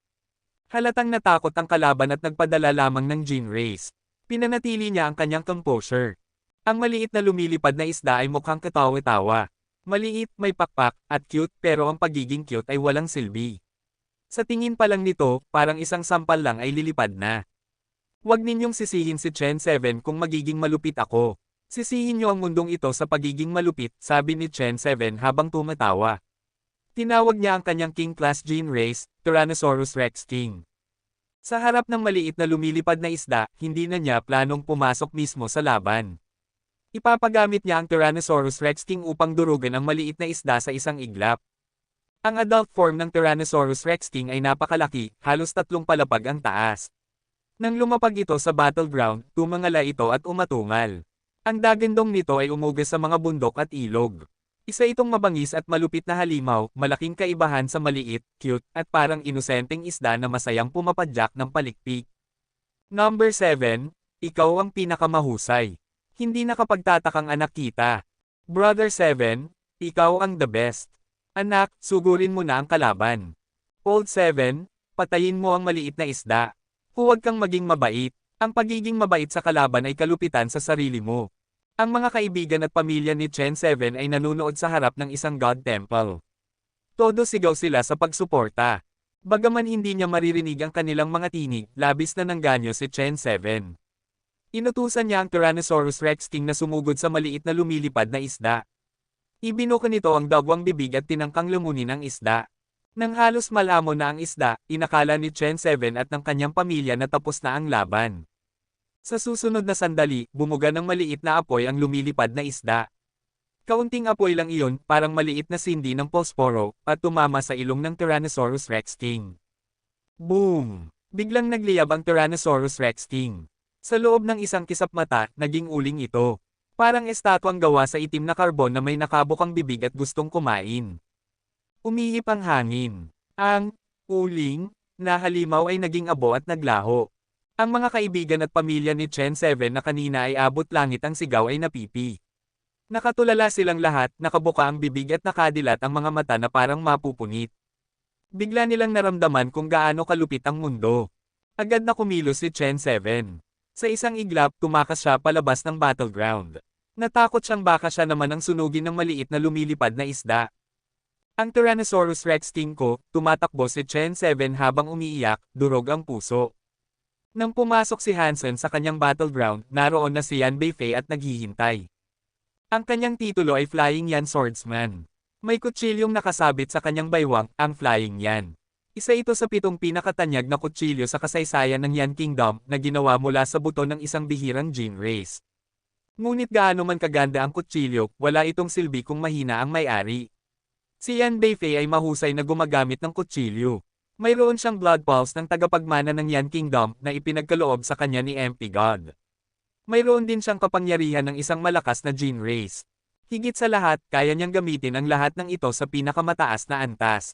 Halatang natakot ang kalaban at nagpadala lamang ng Jin Race. Pinanatili niya ang kanyang composure. Ang maliit na lumilipad na isda ay mukhang katawa-tawa. Maliit, may pakpak, at cute, pero ang pagiging cute ay walang silbi. Sa tingin pa lang nito, parang isang sampal lang ay lilipad na. Huwag ninyong sisihin si Chen 7 kung magiging malupit ako. Sisihin niyo ang mundong ito sa pagiging malupit, sabi ni Chen 7 habang tumatawa. Tinawag niya ang kanyang King-class Gene Race, Tyrannosaurus Rex King. Sa harap ng maliit na lumilipad na isda, hindi na niya planong pumasok mismo sa laban. Ipapagamit niya ang Tyrannosaurus Rex King upang durugan ang maliit na isda sa isang iglap. Ang adult form ng Tyrannosaurus Rex King ay napakalaki, halos 3 palapag ang taas. Nang lumapag ito sa battleground, tumangala ito at umatungal. Ang dagandong nito ay umugas sa mga bundok at ilog. Isa itong mabangis at malupit na halimaw, malaking kaibahan sa maliit, cute, at parang inosenteng isda na masayang pumapadyak ng palikpik. Number 7, ikaw ang pinakamahusay. Hindi nakapagtatakang anak kita. Brother 7, ikaw ang the best. Anak, sugurin mo na ang kalaban. Old 7, patayin mo ang maliit na isda. Huwag kang maging mabait. Ang pagiging mabait sa kalaban ay kalupitan sa sarili mo. Ang mga kaibigan at pamilya ni Chen 7 ay nanunood sa harap ng isang God Temple. Todo sigaw sila sa pagsuporta. Bagaman hindi niya maririnig ang kanilang mga tinig, labis na nangganyo si Chen 7. Inutusan niya ang Tyrannosaurus Rex King na sumugod sa maliit na lumilipad na isda. Ibinuka nito ang dagwang bibig at tinangkang lumunin ang isda. Nang halos malamon na ang isda, inakala ni Chen 7 at ng kanyang pamilya na tapos na ang laban. Sa susunod na sandali, bumuga ng maliit na apoy ang lumilipad na isda. Kaunting apoy lang iyon, parang maliit na sindi ng posporo, at tumama sa ilong ng Tyrannosaurus Rex King. Boom! Biglang nagliyab ang Tyrannosaurus Rex King. Sa loob ng isang kisap mata, naging uling ito. Parang estatwang gawa sa itim na karbon na may nakabukang bibig at gustong kumain. Umihip ang hangin. Ang uling na halimaw ay naging abo at naglaho. Ang mga kaibigan at pamilya ni Chen 7 na kanina ay abot langit ang sigaw ay napipi. Nakatulala silang lahat, nakabuka ang bibig at nakadilat ang mga mata na parang mapupunit. Bigla nilang naramdaman kung gaano kalupit ang mundo. Agad na kumilos si Chen 7. Sa isang iglap, tumakas siya palabas ng battleground. Natakot siyang baka siya naman ang sunugin ng maliit na lumilipad na isda. Ang Tyrannosaurus Rex King ko, tumatakbo si Chen 7 habang umiiyak, durog ang puso. Nang pumasok si Hansen sa kanyang battleground, naroon na si Yan Beifei at naghihintay. Ang kanyang titulo ay Flying Yan Swordsman. May kutsilyong nakasabit sa kanyang baywang, ang Flying Yan. Isa ito sa 7 pinakatanyag na kutsilyo sa kasaysayan ng Yan Kingdom na ginawa mula sa buto ng isang bihirang Jin Race. Ngunit gaano man kaganda ang kutsilyo, wala itong silbi kung mahina ang may-ari. Si Yan Beifei ay mahusay na gumagamit ng kutsilyo. Mayroon siyang blood pulse ng tagapagmana ng Yan Kingdom na ipinagkaloob sa kanya ni MP God. Mayroon din siyang kapangyarihan ng isang malakas na Jin Race. Higit sa lahat, kaya niyang gamitin ang lahat ng ito sa pinakamataas na antas.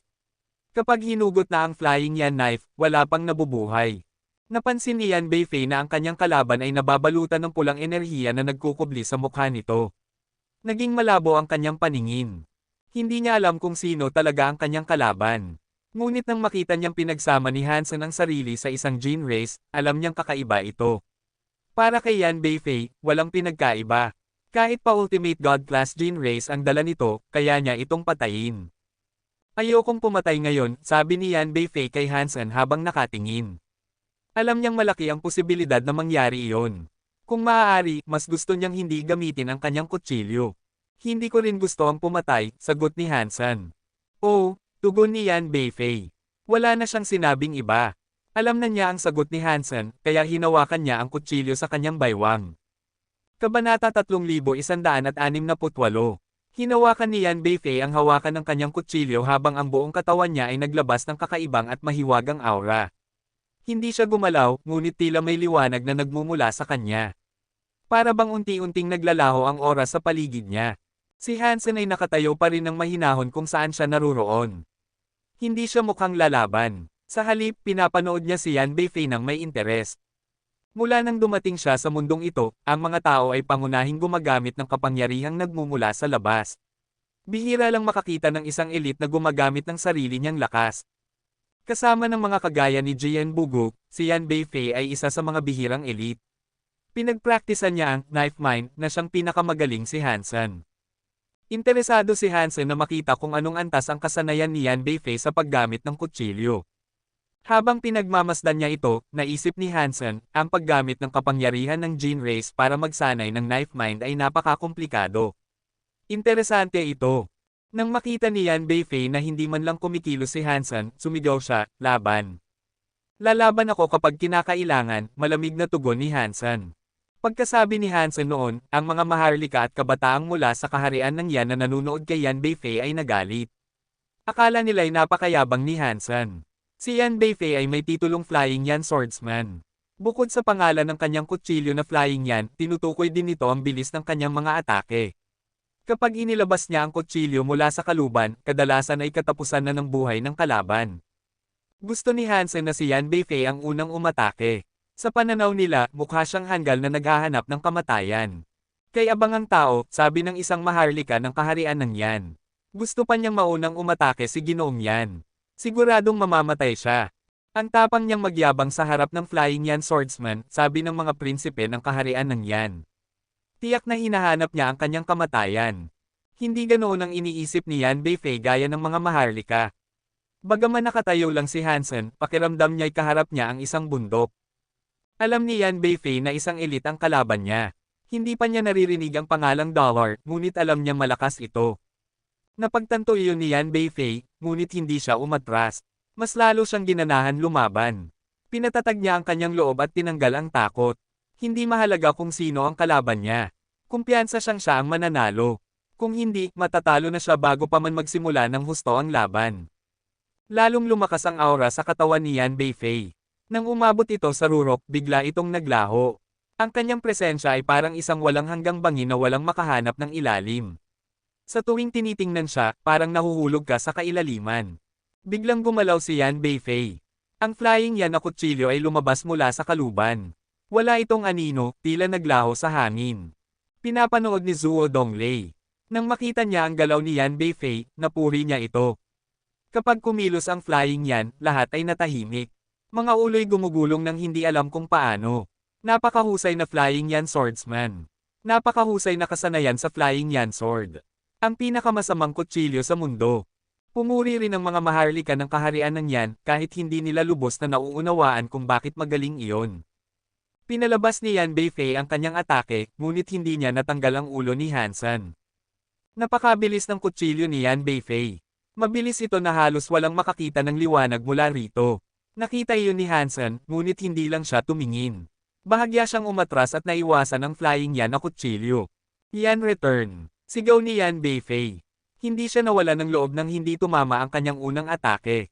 Kapag hinugot na ang Flying Yan knife, wala pang nabubuhay. Napansin ni Yan Beifei na ang kanyang kalaban ay nababalutan ng pulang enerhiya na nagkukubli sa mukha nito. Naging malabo ang kanyang paningin. Hindi niya alam kung sino talaga ang kanyang kalaban. Ngunit nang makita niyang pinagsama ni Hansen ang sarili sa isang gene race, alam niyang kakaiba ito. Para kay Yan Beifei, walang pinagkaiba. Kahit pa Ultimate God Class gene race ang dala nito, kaya niya itong patayin. Ayokong pumatay ngayon, sabi ni Yan Beifei kay Hansen habang nakatingin. Alam niyang malaki ang posibilidad na mangyari iyon. Kung maaari, mas gusto niyang hindi gamitin ang kanyang kutsilyo. Hindi ko rin gusto ang pumatay, sagot ni Hansen. Oh, tugon ni Yan Beifei. Wala na siyang sinabing iba. Alam na niya ang sagot ni Hansen, kaya hinawakan niya ang kutsilyo sa kanyang baywang. Kabanata 3168. Hinawakan ni Yan Beifei ang hawakan ng kanyang kutsilyo habang ang buong katawan niya ay naglabas ng kakaibang at mahiwagang aura. Hindi siya gumalaw, ngunit tila may liwanag na nagmumula sa kanya. Para bang unti-unting naglalaho ang oras sa paligid niya. Si Hansen ay nakatayo pa rin ng mahinahon kung saan siya naruroon. Hindi siya mukhang lalaban. Sa halip, pinapanood niya si Yan Beifei ng may interes. Mula nang dumating siya sa mundong ito, ang mga tao ay pangunahing gumagamit ng kapangyarihang nagmumula sa labas. Bihira lang makakita ng isang elite na gumagamit ng sarili niyang lakas. Kasama ng mga kagaya ni Jian Bugok, si Yan Beifei ay isa sa mga bihirang elite. Pinagpraktisan niya ang knife mind na siyang pinakamagaling si Hansen. Interesado si Hansen na makita kung anong antas ang kasanayan ni Yan Beifei sa paggamit ng kutsilyo. Habang pinagmamasdan niya ito, naisip ni Hansen, ang paggamit ng kapangyarihan ng gene race para magsanay ng knife mind ay napakakomplikado. Interesante ito. Nang makita ni Yan Beifei na hindi man lang kumikilos si Hansen, sumigaw siya, laban. Lalaban ako kapag kinakailangan, malamig na tugon ni Hansen. Pagkasabi ni Hansen noon, ang mga maharlika at kabataang mula sa kaharian ng Yan na nanunood kay Yan Beifei ay nagalit. Akala nila'y napakayabang ni Hansen. Si Yan Beifei ay may titulong Flying Yan Swordsman. Bukod sa pangalan ng kanyang kutsilyo na Flying Yan, tinutukoy din nito ang bilis ng kanyang mga atake. Kapag inilabas niya ang kutsilyo mula sa kaluban, kadalasan ay katapusan na ng buhay ng kalaban. Gusto ni Hansen na si Yan Beifei ang unang umatake. Sa pananaw nila, mukha siyang hanggal na naghahanap ng kamatayan. Kay abangang tao, sabi ng isang maharlika ng kaharian ng Yan. Gusto pa niyang maunang umatake si Ginoong Yan. Siguradong mamamatay siya. Ang tapang niyang magyabang sa harap ng Flying Yan Swordsman, sabi ng mga prinsipe ng kaharian ng Yan. Tiyak na hinahanap niya ang kanyang kamatayan. Hindi ganoon ang iniisip ni Yan Beifei gaya ng mga maharlika. Bagaman nakatayo lang si Hansen, pakiramdam niya'y kaharap niya ang isang bundok. Alam ni Yan Beifei na isang elite ang kalaban niya. Hindi pa niya naririnig ang pangalang dollar, ngunit alam niyang malakas ito. Napagtanto iyon ni Yan Beifei, ngunit hindi siya umatras. Mas lalo siyang ginanahan lumaban. Pinatatag niya ang kanyang loob at tinanggal ang takot. Hindi mahalaga kung sino ang kalaban niya. Kumpiyansa siyang siya ang mananalo. Kung hindi, matatalo na siya bago pa man magsimula ng husto ang laban. Lalong lumakas ang aura sa katawan ni Yan Beifei. Nang umabot ito sa rurok, bigla itong naglaho. Ang kanyang presensya ay parang isang walang hanggang bangin na walang makahanap ng ilalim. Sa tuwing tinitingnan siya, parang nahuhulog ka sa kailaliman. Biglang gumalaw si Yan Beifei. Ang Flying Yan na kutsilyo ay lumabas mula sa kaluban. Wala itong anino, tila naglaho sa hangin. Pinapanood ni Zuo Donglei. Nang makita niya ang galaw ni Yan Beifei, napuri niya ito. Kapag kumilos ang Flying Yan, lahat ay natahimik. Mga uloy gumugulong ng hindi alam kung paano. Napakahusay na Flying Yan Swordsman. Napakahusay na kasanayan sa Flying Yan Sword. Ang pinakamasamang kutsilyo sa mundo. Pumuri rin ang mga maharlika ng kaharian ng Yan, kahit hindi nila lubos na nauunawaan kung bakit magaling iyon. Pinalabas ni Yan Beifei ang kanyang atake, ngunit hindi niya natanggal ang ulo ni Hansen. Napakabilis ng kutsilyo ni Yan Beifei. Mabilis ito na halos walang makakita ng liwanag mula rito. Nakita iyon ni Hansen, ngunit hindi lang siya tumingin. Bahagya siyang umatras at naiwasan ang Flying Yan na kutsilyo. Yan return. Sigaw ni Yan Beifei. Hindi siya nawala ng loob nang hindi tumama ang kanyang unang atake.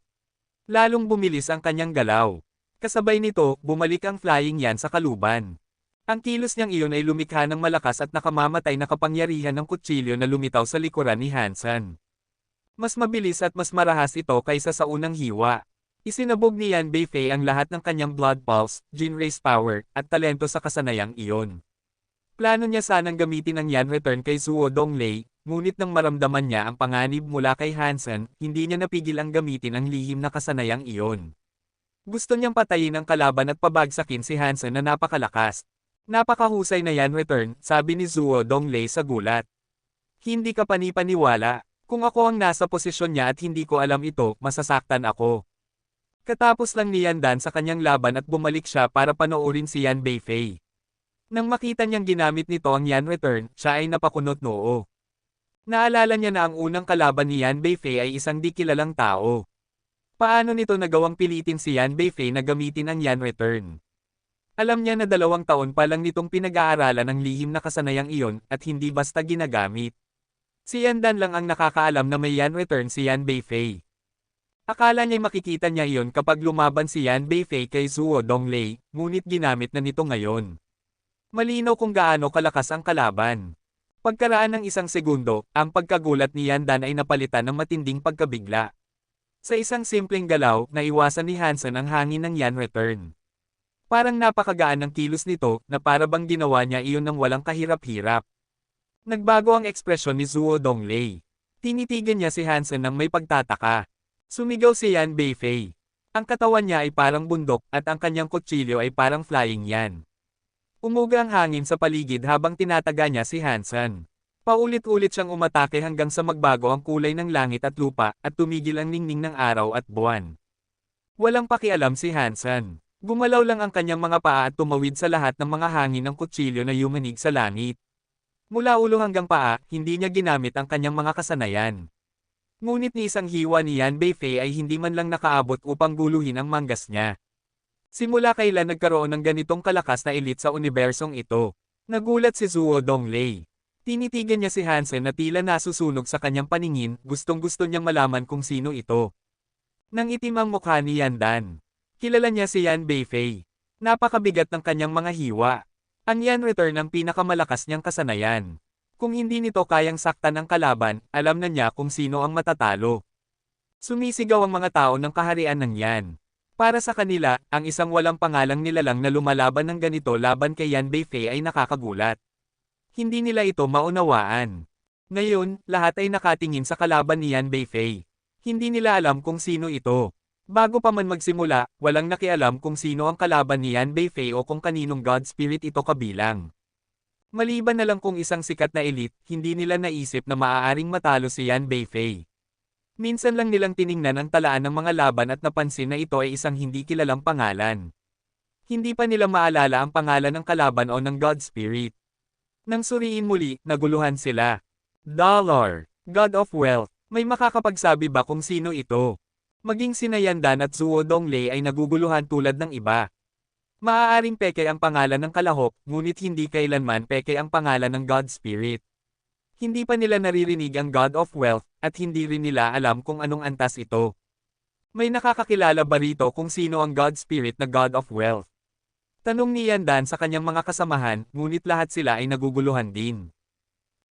Lalong bumilis ang kanyang galaw. Kasabay nito, bumalik ang Flying Yan sa kaluban. Ang kilos niyang iyon ay lumikha ng malakas at nakamamatay na kapangyarihan ng kutsilyo na lumitaw sa likuran ni Hansen. Mas mabilis at mas marahas ito kaysa sa unang hiwa. Isinabog ni Yan Beifei ang lahat ng kanyang blood pulse, gene race power, at talento sa kasanayang iyon. Plano niya sanang gamitin ang Yan return kay Zuo Donglei, ngunit nang maramdaman niya ang panganib mula kay Hansen, hindi niya napigil ang gamitin ang lihim na kasanayang iyon. Gusto niyang patayin ang kalaban at pabagsakin si Hansen na napakalakas. Napakahusay na Yan return, sabi ni Zuo Donglei sa gulat. Hindi ka panipaniwala. Kung ako ang nasa posisyon niya at hindi ko alam ito, masasaktan ako. Katapos lang ni Yan Dan sa kanyang laban at bumalik siya para panoorin si Yan Beifei. Nang makita niyang ginamit nito ang Yan return, siya ay napakunot noo. Naalala niya na ang unang kalaban ni Yan Beifei ay isang di kilalang tao. Paano nito nagawang pilitin si Yan Beifei na gamitin ang Yan return? Alam niya na 2 taon pa lang nitong pinag-aaralan ang lihim na kasanayang iyon at hindi basta ginagamit. Si Yan Dan lang ang nakakaalam na may Yan return si Yan Beifei. Akala niya'y makikita niya iyon kapag lumaban si Yan Beifei kay Zuo Donglei, ngunit ginamit na nito ngayon. Malinaw kung gaano kalakas ang kalaban. Pagkaraan ng 1 segundo, ang pagkagulat ni Yan Dan ay napalitan ng matinding pagkabigla. Sa isang simpleng galaw, naiwasan ni Hansen ang hangin ng Yan return. Parang napakagaan ng kilos nito, na para bang ginawa niya iyon ng walang kahirap-hirap. Nagbago ang ekspresyon ni Zuo Donglei. Tinitigan niya si Hansen nang may pagtataka. Sumigaw si Yan Beifei. Ang katawan niya ay parang bundok at ang kanyang kutsilyo ay parang flying yan. Umuga ang hangin sa paligid habang tinataga niya si Hansen. Paulit-ulit siyang umatake hanggang sa magbago ang kulay ng langit at lupa at tumigil ang ningning ng araw at buwan. Walang pakialam si Hansen. Gumalaw lang ang kanyang mga paa at tumawid sa lahat ng mga hangin ng kutsilyo na yumanig sa langit. Mula ulo hanggang paa, hindi niya ginamit ang kanyang mga kasanayan. Ngunit ni isang hiwa ni Yan Beifei ay hindi man lang nakaabot upang guluhin ang manggas niya. Simula kailan nagkaroon ng ganitong kalakas na elite sa unibersong ito? Nagulat si Zuo Donglei. Tinitigan niya si Hansen na tila nasusunog sa kanyang paningin, gustong-gusto niyang malaman kung sino ito. Nang itim ang mukha ni Yan Dan. Kilala niya si Yan Beifei. Napakabigat ng kanyang mga hiwa. Ang Yan return ang pinakamalakas niyang kasanayan. Kung hindi nito kayang saktan ang kalaban, alam na niya kung sino ang matatalo. Sumisigaw ang mga tao ng kaharian ng Yan. Para sa kanila, ang isang walang pangalang nilalang na lumalaban ng ganito laban kay Yan Beifei ay nakakagulat. Hindi nila ito maunawaan. Ngayon, lahat ay nakatingin sa kalaban ni Yan Beifei. Hindi nila alam kung sino ito. Bago pa man magsimula, walang nakialam kung sino ang kalaban ni Yan Beifei o kung kaninong God Spirit ito kabilang. Maliban na lang kung isang sikat na elite, hindi nila naisip na maaaring matalo si Yan Beifei. Minsan lang nilang tiningnan ang talaan ng mga laban at napansin na ito ay isang hindi kilalang pangalan. Hindi pa nila maalala ang pangalan ng kalaban o ng God Spirit. Nang suriin muli, naguluhan sila. Dollar, God of Wealth, may makakapagsabi ba kung sino ito? Maging sina Yan Dan at Zuo Donglei ay naguguluhan tulad ng iba. Maaaring peke ang pangalan ng kalahok, ngunit hindi kailanman peke ang pangalan ng God Spirit. Hindi pa nila naririnig ang God of Wealth, at hindi rin nila alam kung anong antas ito. May nakakakilala ba rito kung sino ang God Spirit na God of Wealth? Tanong ni Yan Dan sa kanyang mga kasamahan, ngunit lahat sila ay naguguluhan din.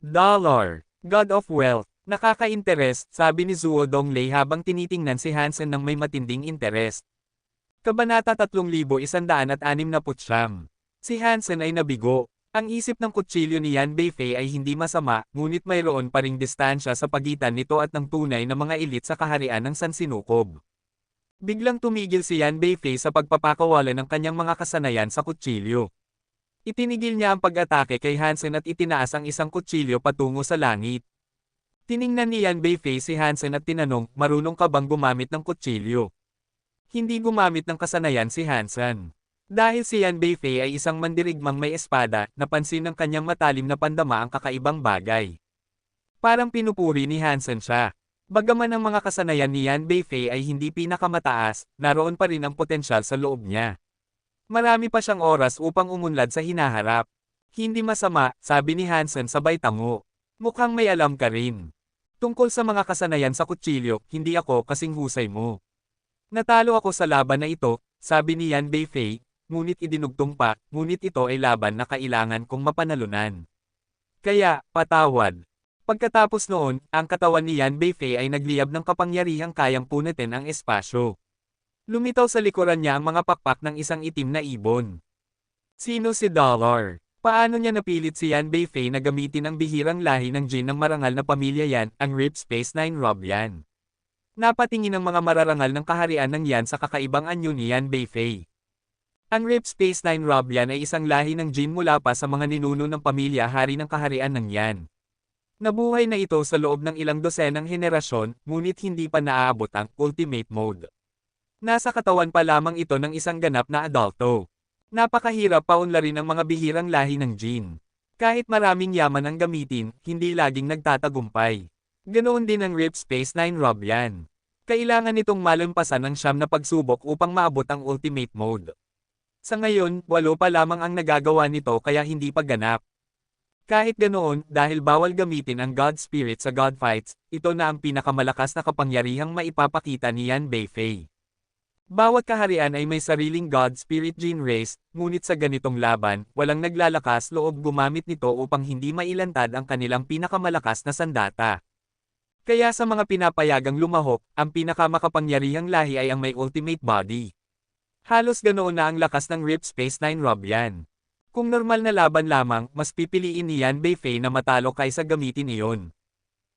Dollar, God of Wealth, nakaka-interest, sabi ni Zuo Donglei habang tinitingnan si Hansen ng may matinding interest. Kabanata 3169. Si Hansen ay nabigo. Ang isip ng kutsilyo ni Yan Beifei ay hindi masama, ngunit mayroon pa ring distansya sa pagitan nito at ng tunay na mga elite sa kaharian ng Sansinukob. Biglang tumigil si Yan Beifei sa pagpapakawala ng kanyang mga kasanayan sa kutsilyo. Itinigil niya ang pag-atake kay Hansen at itinaas ang isang kutsilyo patungo sa langit. Tiningnan ni Yan Beifei si Hansen at tinanong, marunong ka bang gumamit ng kutsilyo? Hindi gumamit ng kasanayan si Hansen. Dahil si Yan Beifei ay isang mandirigmang may espada, napansin ng kanyang matalim na pandama ang kakaibang bagay. Parang pinupuri ni Hansen siya. Bagaman ang mga kasanayan ni Yan Beifei ay hindi pinakamataas, naroon pa rin ang potensyal sa loob niya. Marami pa siyang oras upang umunlad sa hinaharap. Hindi masama, sabi ni Hansen sabay tango. Mukhang may alam ka rin. Tungkol sa mga kasanayan sa kutsilyo, hindi ako kasing husay mo. Natalo ako sa laban na ito, sabi ni Yan Beifei, ngunit idinugtong pa, ngunit ito ay laban na kailangan kong mapanalunan. Kaya, patawad. Pagkatapos noon, ang katawan ni Yan Beifei ay nagliyab ng kapangyarihang kayang punutin ang espasyo. Lumitaw sa likuran niya ang mga pakpak ng isang itim na ibon. Sino si Dollar? Paano niya napilit si Yan Beifei na gamitin ang bihirang lahi ng Jin ng marangal na pamilya Yan, ang Rip Space Nine Rob Yan? Napatingin ang mga mararangal ng kaharian ng Yan sa kakaibang anyo ni Yan Beifei. Ang Rip Space Nine Rob Yan ay isang lahi ng Jin mula pa sa mga ninuno ng pamilya hari ng kaharian ng Yan. Nabuhay na ito sa loob ng ilang dosenang henerasyon, ngunit hindi pa naaabot ang Ultimate Mode. Nasa katawan pa lamang ito ng isang ganap na adulto. Napakahirap paunlarin ang mga bihirang lahi ng Jin. Kahit maraming yaman ang gamitin, hindi laging nagtatagumpay. Ganoon din ang Rip Space Nine Rob Yan. Kailangan nitong malampasan ang siyam na pagsubok upang maabot ang Ultimate Mode. Sa ngayon, 8 pa lamang ang nagagawa nito kaya hindi pa ganap. Kahit ganoon, dahil bawal gamitin ang God Spirit sa God Fights, ito na ang pinakamalakas na kapangyarihang maipapakita ni Yan Beifei. Bawat kaharian ay may sariling God Spirit Gene Race, ngunit sa ganitong laban, walang naglalakas loob gumamit nito upang hindi mailantad ang kanilang pinakamalakas na sandata. Kaya sa mga pinapayagang lumahok, ang pinakamakapangyarihang lahi ay ang may ultimate body. Halos ganoon na ang lakas ng Rip Space Nine Rob Yan. Kung normal na laban lamang, mas pipiliin ni Yan Beifei na matalo kaysa gamitin iyon.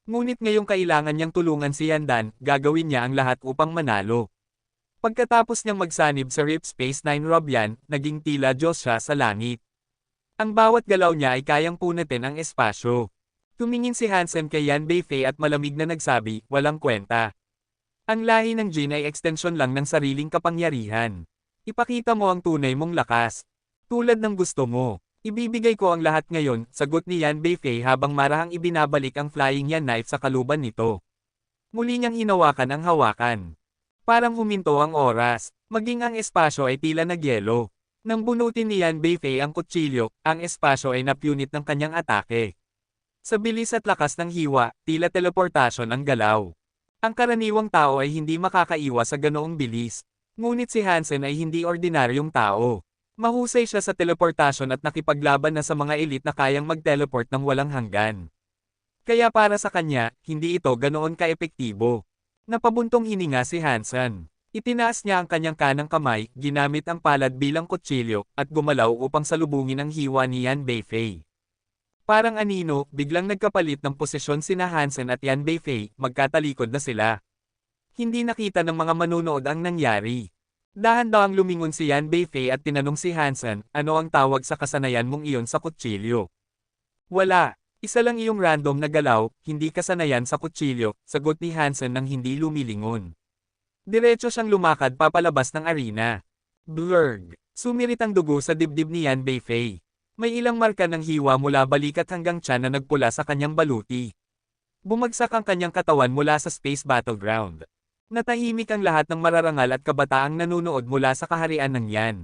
Ngunit ngayong kailangan niyang tulungan si Yan Dan, gagawin niya ang lahat upang manalo. Pagkatapos niyang magsanib sa Rip Space Nine Rob Yan, naging tila Diyos siya sa langit. Ang bawat galaw niya ay kayang punutin ang espasyo. Tumingin si Hansen kay Yan Beifei at malamig na nagsabi, walang kwenta. Ang lahi ng Jin ay ekstensyon lang ng sariling kapangyarihan. Ipakita mo ang tunay mong lakas. Tulad ng gusto mo. Ibibigay ko ang lahat ngayon, sagot ni Yan Beifei habang marahang ibinabalik ang Flying Yan knife sa kaluban nito. Muli niyang hinawakan ang hawakan. Parang huminto ang oras, maging ang espasyo ay tila nagyelo. Nang bunutin ni Yan Beifei ang kutsilyo, ang espasyo ay napunit ng kanyang atake. Sa bilis at lakas ng hiwa, tila teleportasyon ang galaw. Ang karaniwang tao ay hindi makakaiwas sa ganoong bilis. Ngunit si Hansen ay hindi ordinaryong tao. Mahusay siya sa teleportasyon at nakipaglaban na sa mga elite na kayang mag-teleport ng walang hanggan. Kaya para sa kanya, hindi ito ganoon ka-epektibo. Napabuntong hininga si Hansen. Itinaas niya ang kanyang kanang kamay, ginamit ang palad bilang kutsilyo, at gumalaw upang salubungin ang hiwa ni Yan Beifei. Parang anino, biglang nagkapalit ng posisyon sina Hansen at Yan Beifei, magkatalikod na sila. Hindi nakita ng mga manunood ang nangyari. Dahan-dahang lumingon si Yan Beifei at tinanong si Hansen, ano ang tawag sa kasanayan mong iyon sa kutsilyo? Wala. Isa lang iyong random na galaw, hindi kasanayan sa kutsilyo, sagot ni Hansen nang hindi lumilingon. Diretso siyang lumakad papalabas ng arena. Blurg. Sumirit ang dugo sa dibdib ni Yan Beifei. May ilang marka ng hiwa mula balikat hanggang tiyan na nagpula sa kanyang baluti. Bumagsak ang kanyang katawan mula sa space battleground. Natahimik ang lahat ng mararangal at kabataang nanunood mula sa kaharian ng Yan.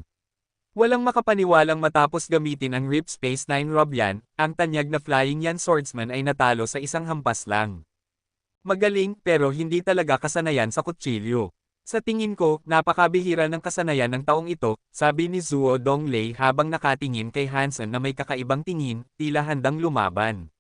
Walang makapaniwalang matapos gamitin ang Rip Space Nine Rob Yan, ang tanyag na Flying Yan Swordsman ay natalo sa isang hampas lang. Magaling, pero hindi talaga kasanayan sa kutsilyo. Sa tingin ko, napakabihira ng kasanayan ng taong ito, sabi ni Zuo Donglei habang nakatingin kay Hansen na may kakaibang tingin, tila handang lumaban.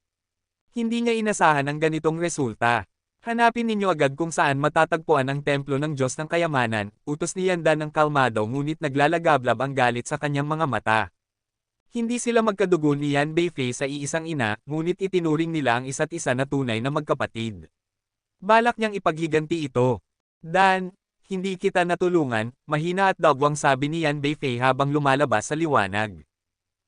Hindi niya inasahan ang ganitong resulta. Hanapin ninyo agad kung saan matatagpuan ang templo ng Diyos ng Kayamanan, utos ni Yanda ng kalmado ngunit naglalagablab ang galit sa kanyang mga mata. Hindi sila magkadugo ni Yan Beifei sa iisang ina, ngunit itinuring nila ang isa't isa na tunay na magkapatid. Balak niyang ipaghiganti ito. Dan, hindi kita natulungan, mahina at dagwang sabi ni Yan Beifei habang lumalabas sa liwanag.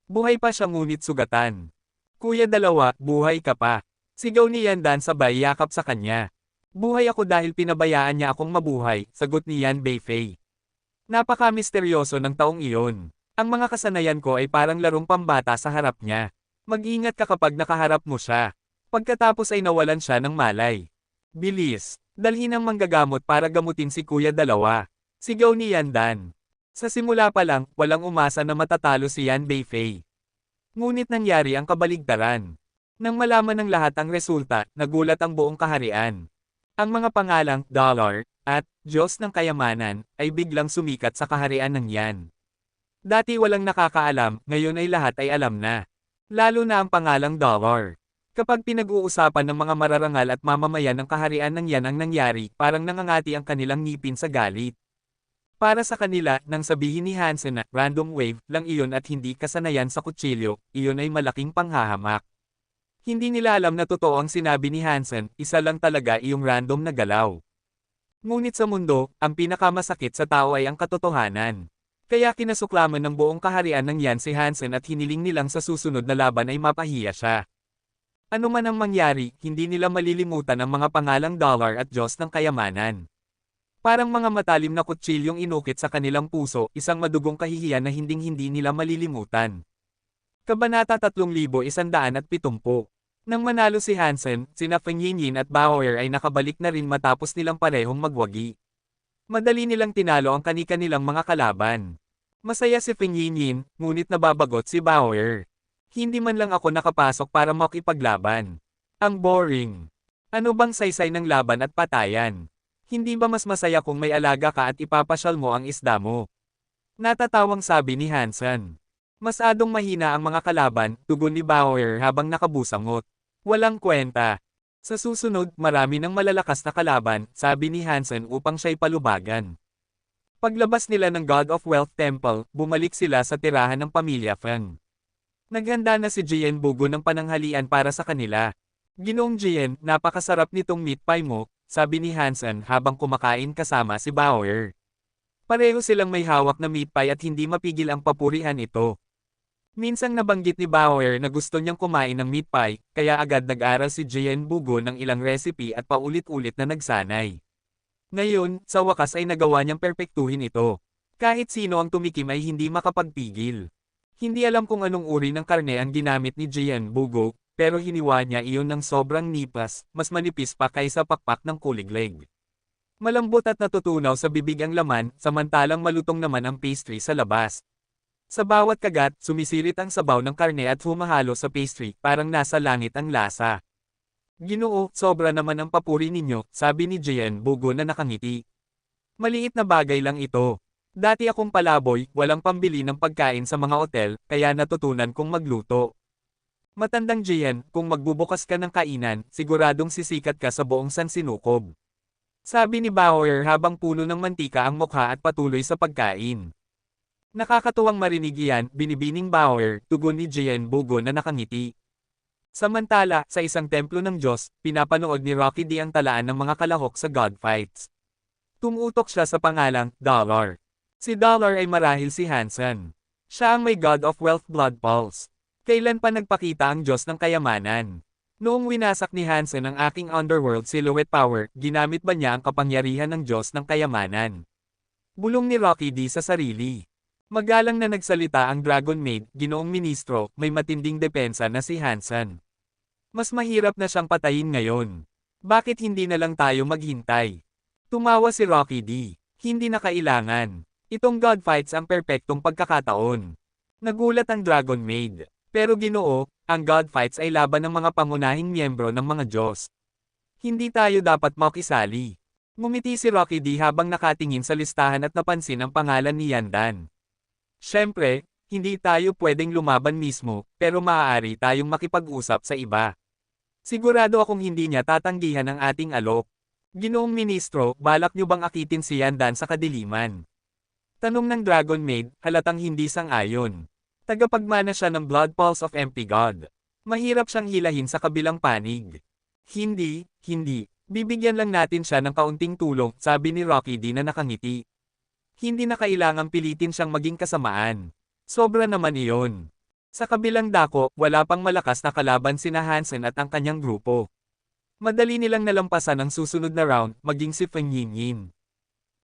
Buhay pa siya ngunit sugatan. Kuya dalawa, buhay ka pa. Sigaw ni Yan Dan sabay yakap sa kanya. Buhay ako dahil pinabayaan niya akong mabuhay, sagot ni Yan Beifei. Napaka-misteryoso ng taong iyon. Ang mga kasanayan ko ay parang larong pambata sa harap niya. Mag-ingat ka kapag nakaharap mo siya. Pagkatapos ay nawalan siya ng malay. Bilis, dalhin ang manggagamot para gamutin si Kuya dalawa. Sigaw ni Yan Dan. Sa simula pa lang, walang umasa na matatalo si Yan Beifei. Ngunit nangyari ang kabaligtaran. Nang malaman ng lahat ang resulta, nagulat ang buong kaharian. Ang mga pangalang Dollar at Diyos ng Kayamanan ay biglang sumikat sa kaharian ng Yan. Dati walang nakakaalam, ngayon ay lahat ay alam na. Lalo na ang pangalang dollar. Kapag pinag-uusapan ng mga mararangal at mamamayan ng kaharian ng yan ang nangyari, parang nangangati ang kanilang ngipin sa galit. Para sa kanila, nang sabihin ni Hansen na random wave lang iyon at hindi kasanayan sa kutsilyo, iyon ay malaking panghahamak. Hindi nila alam na totoo ang sinabi ni Hansen, isa lang talaga iyong random na galaw. Ngunit sa mundo, ang pinakamasakit sa tao ay ang katotohanan. Kaya kinasuklaman ng buong kaharian ng yan si Hansen at hiniling nilang sa susunod na laban ay mapahiya siya. Ano man ang mangyari, hindi nila malilimutan ang mga pangalang dollar at Diyos ng kayamanan. Parang mga matalim na kutsilyong inukit sa kanilang puso, isang madugong kahihiyan na hinding-hindi nila malilimutan. Kabanata 3170. Nang manalo si Hansen, sina Feng Yinyin at Bauer ay nakabalik na rin matapos nilang parehong magwagi. Madali nilang tinalo ang kani-kanilang mga kalaban. Masaya si Feng Yinyin, ngunit nababagot si Bauer. Hindi man lang ako nakapasok para makipaglaban. Ang boring. Ano bang saysay ng laban at patayan? Hindi ba mas masaya kung may alaga ka at ipapasyal mo ang isda mo? Natatawang sabi ni Hansen. Masadong mahina ang mga kalaban, tugon ni Bauer habang nakabusangot. Walang kwenta. Sa susunod, marami ng malalakas na kalaban, sabi ni Hansen upang siya'y palubagan. Paglabas nila ng God of Wealth Temple, bumalik sila sa tirahan ng pamilya Feng. Naghanda na si Jian Bugo ng pananghalian para sa kanila. Ginoong Jian, napakasarap nitong meat pie mo, sabi ni Hansen habang kumakain kasama si Bauer. Pareho silang may hawak na meat pie at hindi mapigil ang papurihan ito. Minsang nabanggit ni Bauer na gusto niyang kumain ng meat pie, kaya agad nag-aral si Jian Bugo ng ilang recipe at paulit-ulit na nagsanay. Ngayon, sa wakas ay nagawa niyang perpektuhin ito. Kahit sino ang tumikim ay hindi makapagpigil. Hindi alam kung anong uri ng karne ang ginamit ni Jian Bugo, pero hiniwa niya iyon ng sobrang nipas, mas manipis pa kaysa pakpak ng kuliglig. Malambot at natutunaw sa bibig ang laman, samantalang malutong naman ang pastry sa labas. Sa bawat kagat, sumisirit ang sabaw ng karne at humahalo sa pastry, parang nasa langit ang lasa. Ginoo, sobra naman ang papuri ninyo, sabi ni Jian Bugo na nakangiti. Maliit na bagay lang ito. Dati akong palaboy, walang pambili ng pagkain sa mga otel, kaya natutunan kong magluto. Matandang Jian, kung magbubukas ka ng kainan, siguradong sisikat ka sa buong Sansinukob. Sabi ni Bauer habang puno ng mantika ang mukha at patuloy sa pagkain. Nakakatuwang marinig iyan, binibining Bauer, tugon ni Jian Bugo na nakangiti. Samantala, sa isang templo ng Diyos, pinapanood ni Rocky D ang talaan ng mga kalahok sa God Fights. Tumutok siya sa pangalang Dollar. Si Dollar ay marahil si Hansen. Siya ang may God of Wealth Blood Pulse. Kailan pa nagpakita ang Diyos ng kayamanan? Noong winasak ni Hansen ang aking underworld silhouette power, ginamit ba niya ang kapangyarihan ng Diyos ng kayamanan? Bulong ni Rocky D sa sarili. Magalang na nagsalita ang Dragon Maid, Ginoong Ministro, may matinding depensa na si Hansen. Mas mahirap na siyang patayin ngayon. Bakit hindi na lang tayo maghintay? Tumawa si Rocky D. Hindi na kailangan. Itong God Fights ang perpektong pagkakataon. Nagulat ang Dragon Maid. Pero Ginoo, ang God Fights ay laban ng mga pangunahing miyembro ng mga Diyos. Hindi tayo dapat makisali. Ngumiti si Rocky D habang nakatingin sa listahan at napansin ang pangalan ni Yandan. Siyempre, hindi tayo pwedeng lumaban mismo, pero maaari tayong makipag-usap sa iba. Sigurado akong hindi niya tatanggihan ang ating alok. Ginoong Ministro, balak niyo bang akitin si Yandan sa kadiliman? Tanong ng Dragon Maid, halatang hindi sang-ayon. Tagapagmana siya ng Blood Pulse of Empty God. Mahirap siyang hilahin sa kabilang panig. Hindi. Bibigyan lang natin siya ng kaunting tulong, sabi ni Rocky D na nakangiti. Hindi na kailangang pilitin siyang maging kasamaan. Sobra naman iyon. Sa kabilang dako, wala pang malakas na kalaban sina Hansen at ang kanyang grupo. Madali nilang nalampasan ang susunod na round, maging si Feng Yinyin.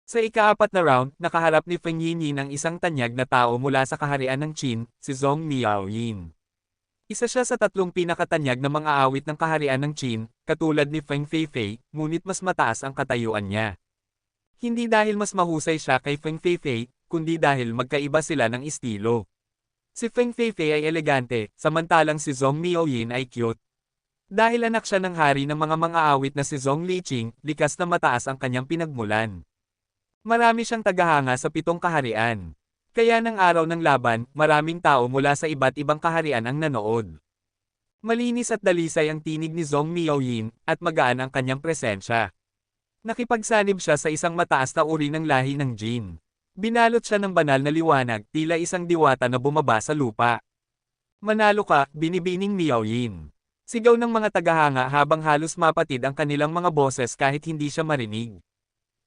Sa ika-4 na round, nakaharap ni Feng Yinyin ang isang tanyag na tao mula sa kaharian ng Qin, si Zhong Miaoyin. Isa siya sa 3 pinakatanyag na mga awit ng kaharian ng Qin, katulad ni Feng Feifei, ngunit mas mataas ang katayuan niya. Hindi dahil mas mahusay siya kay Feng Feifei, kundi dahil magkaiba sila ng estilo. Si Feng Feifei ay elegante, samantalang si Zhong Miaoyin ay cute. Dahil anak siya ng hari ng mga awit na si Zhong Liqing, likas na mataas ang kanyang pinagmulan. Marami siyang tagahanga sa 7 kaharian. Kaya ng araw ng laban, maraming tao mula sa iba't ibang kaharian ang nanood. Malinis at dalisay ang tinig ni Zhong Miaoyin, at magaan ang kanyang presensya. Nakipagsanib siya sa isang mataas na uri ng lahi ng Jin. Binalot siya ng banal na liwanag, tila isang diwata na bumaba sa lupa. Manalo ka, binibining Miaoyin. Sigaw ng mga tagahanga habang halos mapatid ang kanilang mga boses kahit hindi siya marinig.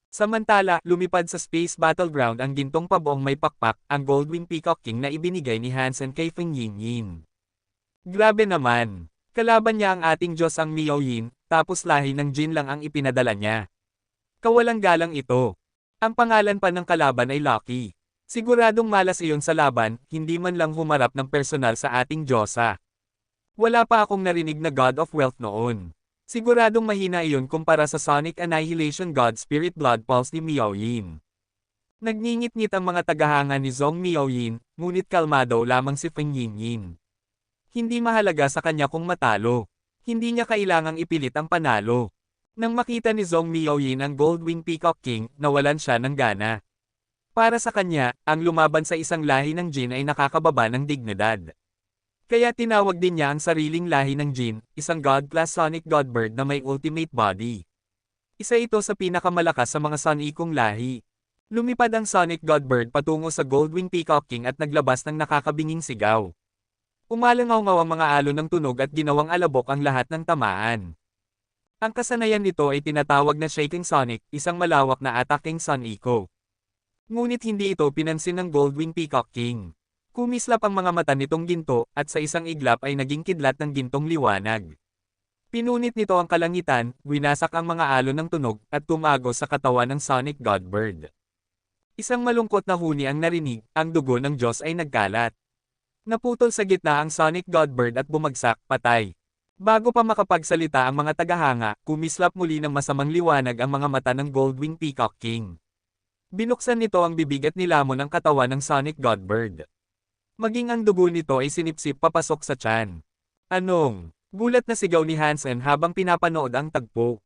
Samantala, lumipad sa Space Battleground ang gintong pabuong may pakpak, ang Goldwing Peacock King na ibinigay ni Hansen kay Feng Yinyin. Grabe naman. Kalaban niya ang ating Diyos ang Miaoyin, tapos lahi ng Jin lang ang ipinadala niya. Kawalang galang ito. Ang pangalan pa ng kalaban ay Lucky. Siguradong malas iyon sa laban, hindi man lang humarap ng personal sa ating Diyosa. Wala pa akong narinig na God of Wealth noon. Siguradong mahina iyon kumpara sa Sonic Annihilation God Spirit Blood Pulse ni Miaoyin. Nagngingit-ngit ang mga tagahanga ni Zhong Miaoyin, ngunit kalmado lamang si Feng Yinyin. Hindi mahalaga sa kanya kung matalo. Hindi niya kailangang ipilit ang panalo. Nang makita ni Zhong Miaoyin ang Goldwing Peacock King, nawalan siya ng gana. Para sa kanya, ang lumaban sa isang lahi ng Jin ay nakakababa ng dignidad. Kaya tinawag din niya ang sariling lahi ng Jin, isang God-class Sonic Godbird na may ultimate body. Isa ito sa pinakamalakas sa mga Sonicong lahi. Lumipad ang Sonic Godbird patungo sa Goldwing Peacock King at naglabas ng nakakabinging sigaw. Umalangaw-ngaw ang mga alon ng tunog at ginawang alabok ang lahat ng tamaan. Ang kasanayan nito ay tinatawag na Shaking Sonic, isang malawak na attacking Sun Echo. Ngunit hindi ito pinansin ng Goldwing Peacock King. Kumislap ang mga mata nitong ginto, at sa isang iglap ay naging kidlat ng gintong liwanag. Pinunit nito ang kalangitan, winasak ang mga alon ng tunog, at tumagos sa katawan ng Sonic Godbird. Isang malungkot na huni ang narinig, ang dugo ng Diyos ay nagkalat. Naputol sa gitna ang Sonic Godbird at bumagsak, patay. Bago pa makapagsalita ang mga tagahanga, kumislap muli ng masamang liwanag ang mga mata ng Goldwing Peacock King. Binuksan nito ang bibig at nilamon ang katawan ng Sonic Godbird. Maging ang dugo nito ay sinipsip papasok sa tiyan. Anong? Gulat na sigaw ni Hansen habang pinapanood ang tagpo.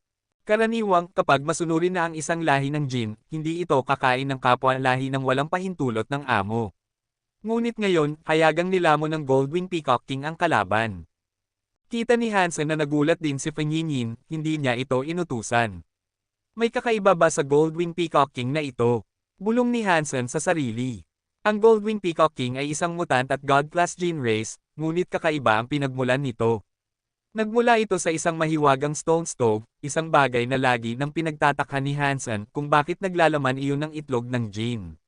Karaniwang, kapag masunurin na ang isang lahi ng Jin, hindi ito kakain ng kapwa lahi ng walang pahintulot ng amo. Ngunit ngayon, hayagang nilamon ng Goldwing Peacock King ang kalaban. Kita ni Hansen na nagulat din si Feng Yinyin, hindi niya ito inutusan. May kakaiba ba sa Goldwing Peacock King na ito? Bulong ni Hansen sa sarili. Ang Goldwing Peacock King ay isang mutant at God-class gene race, ngunit kakaiba ang pinagmulan nito. Nagmula ito sa isang mahiwagang stone stove, isang bagay na lagi nang pinagtatakhan ni Hansen kung bakit naglalaman iyon ng itlog ng gene.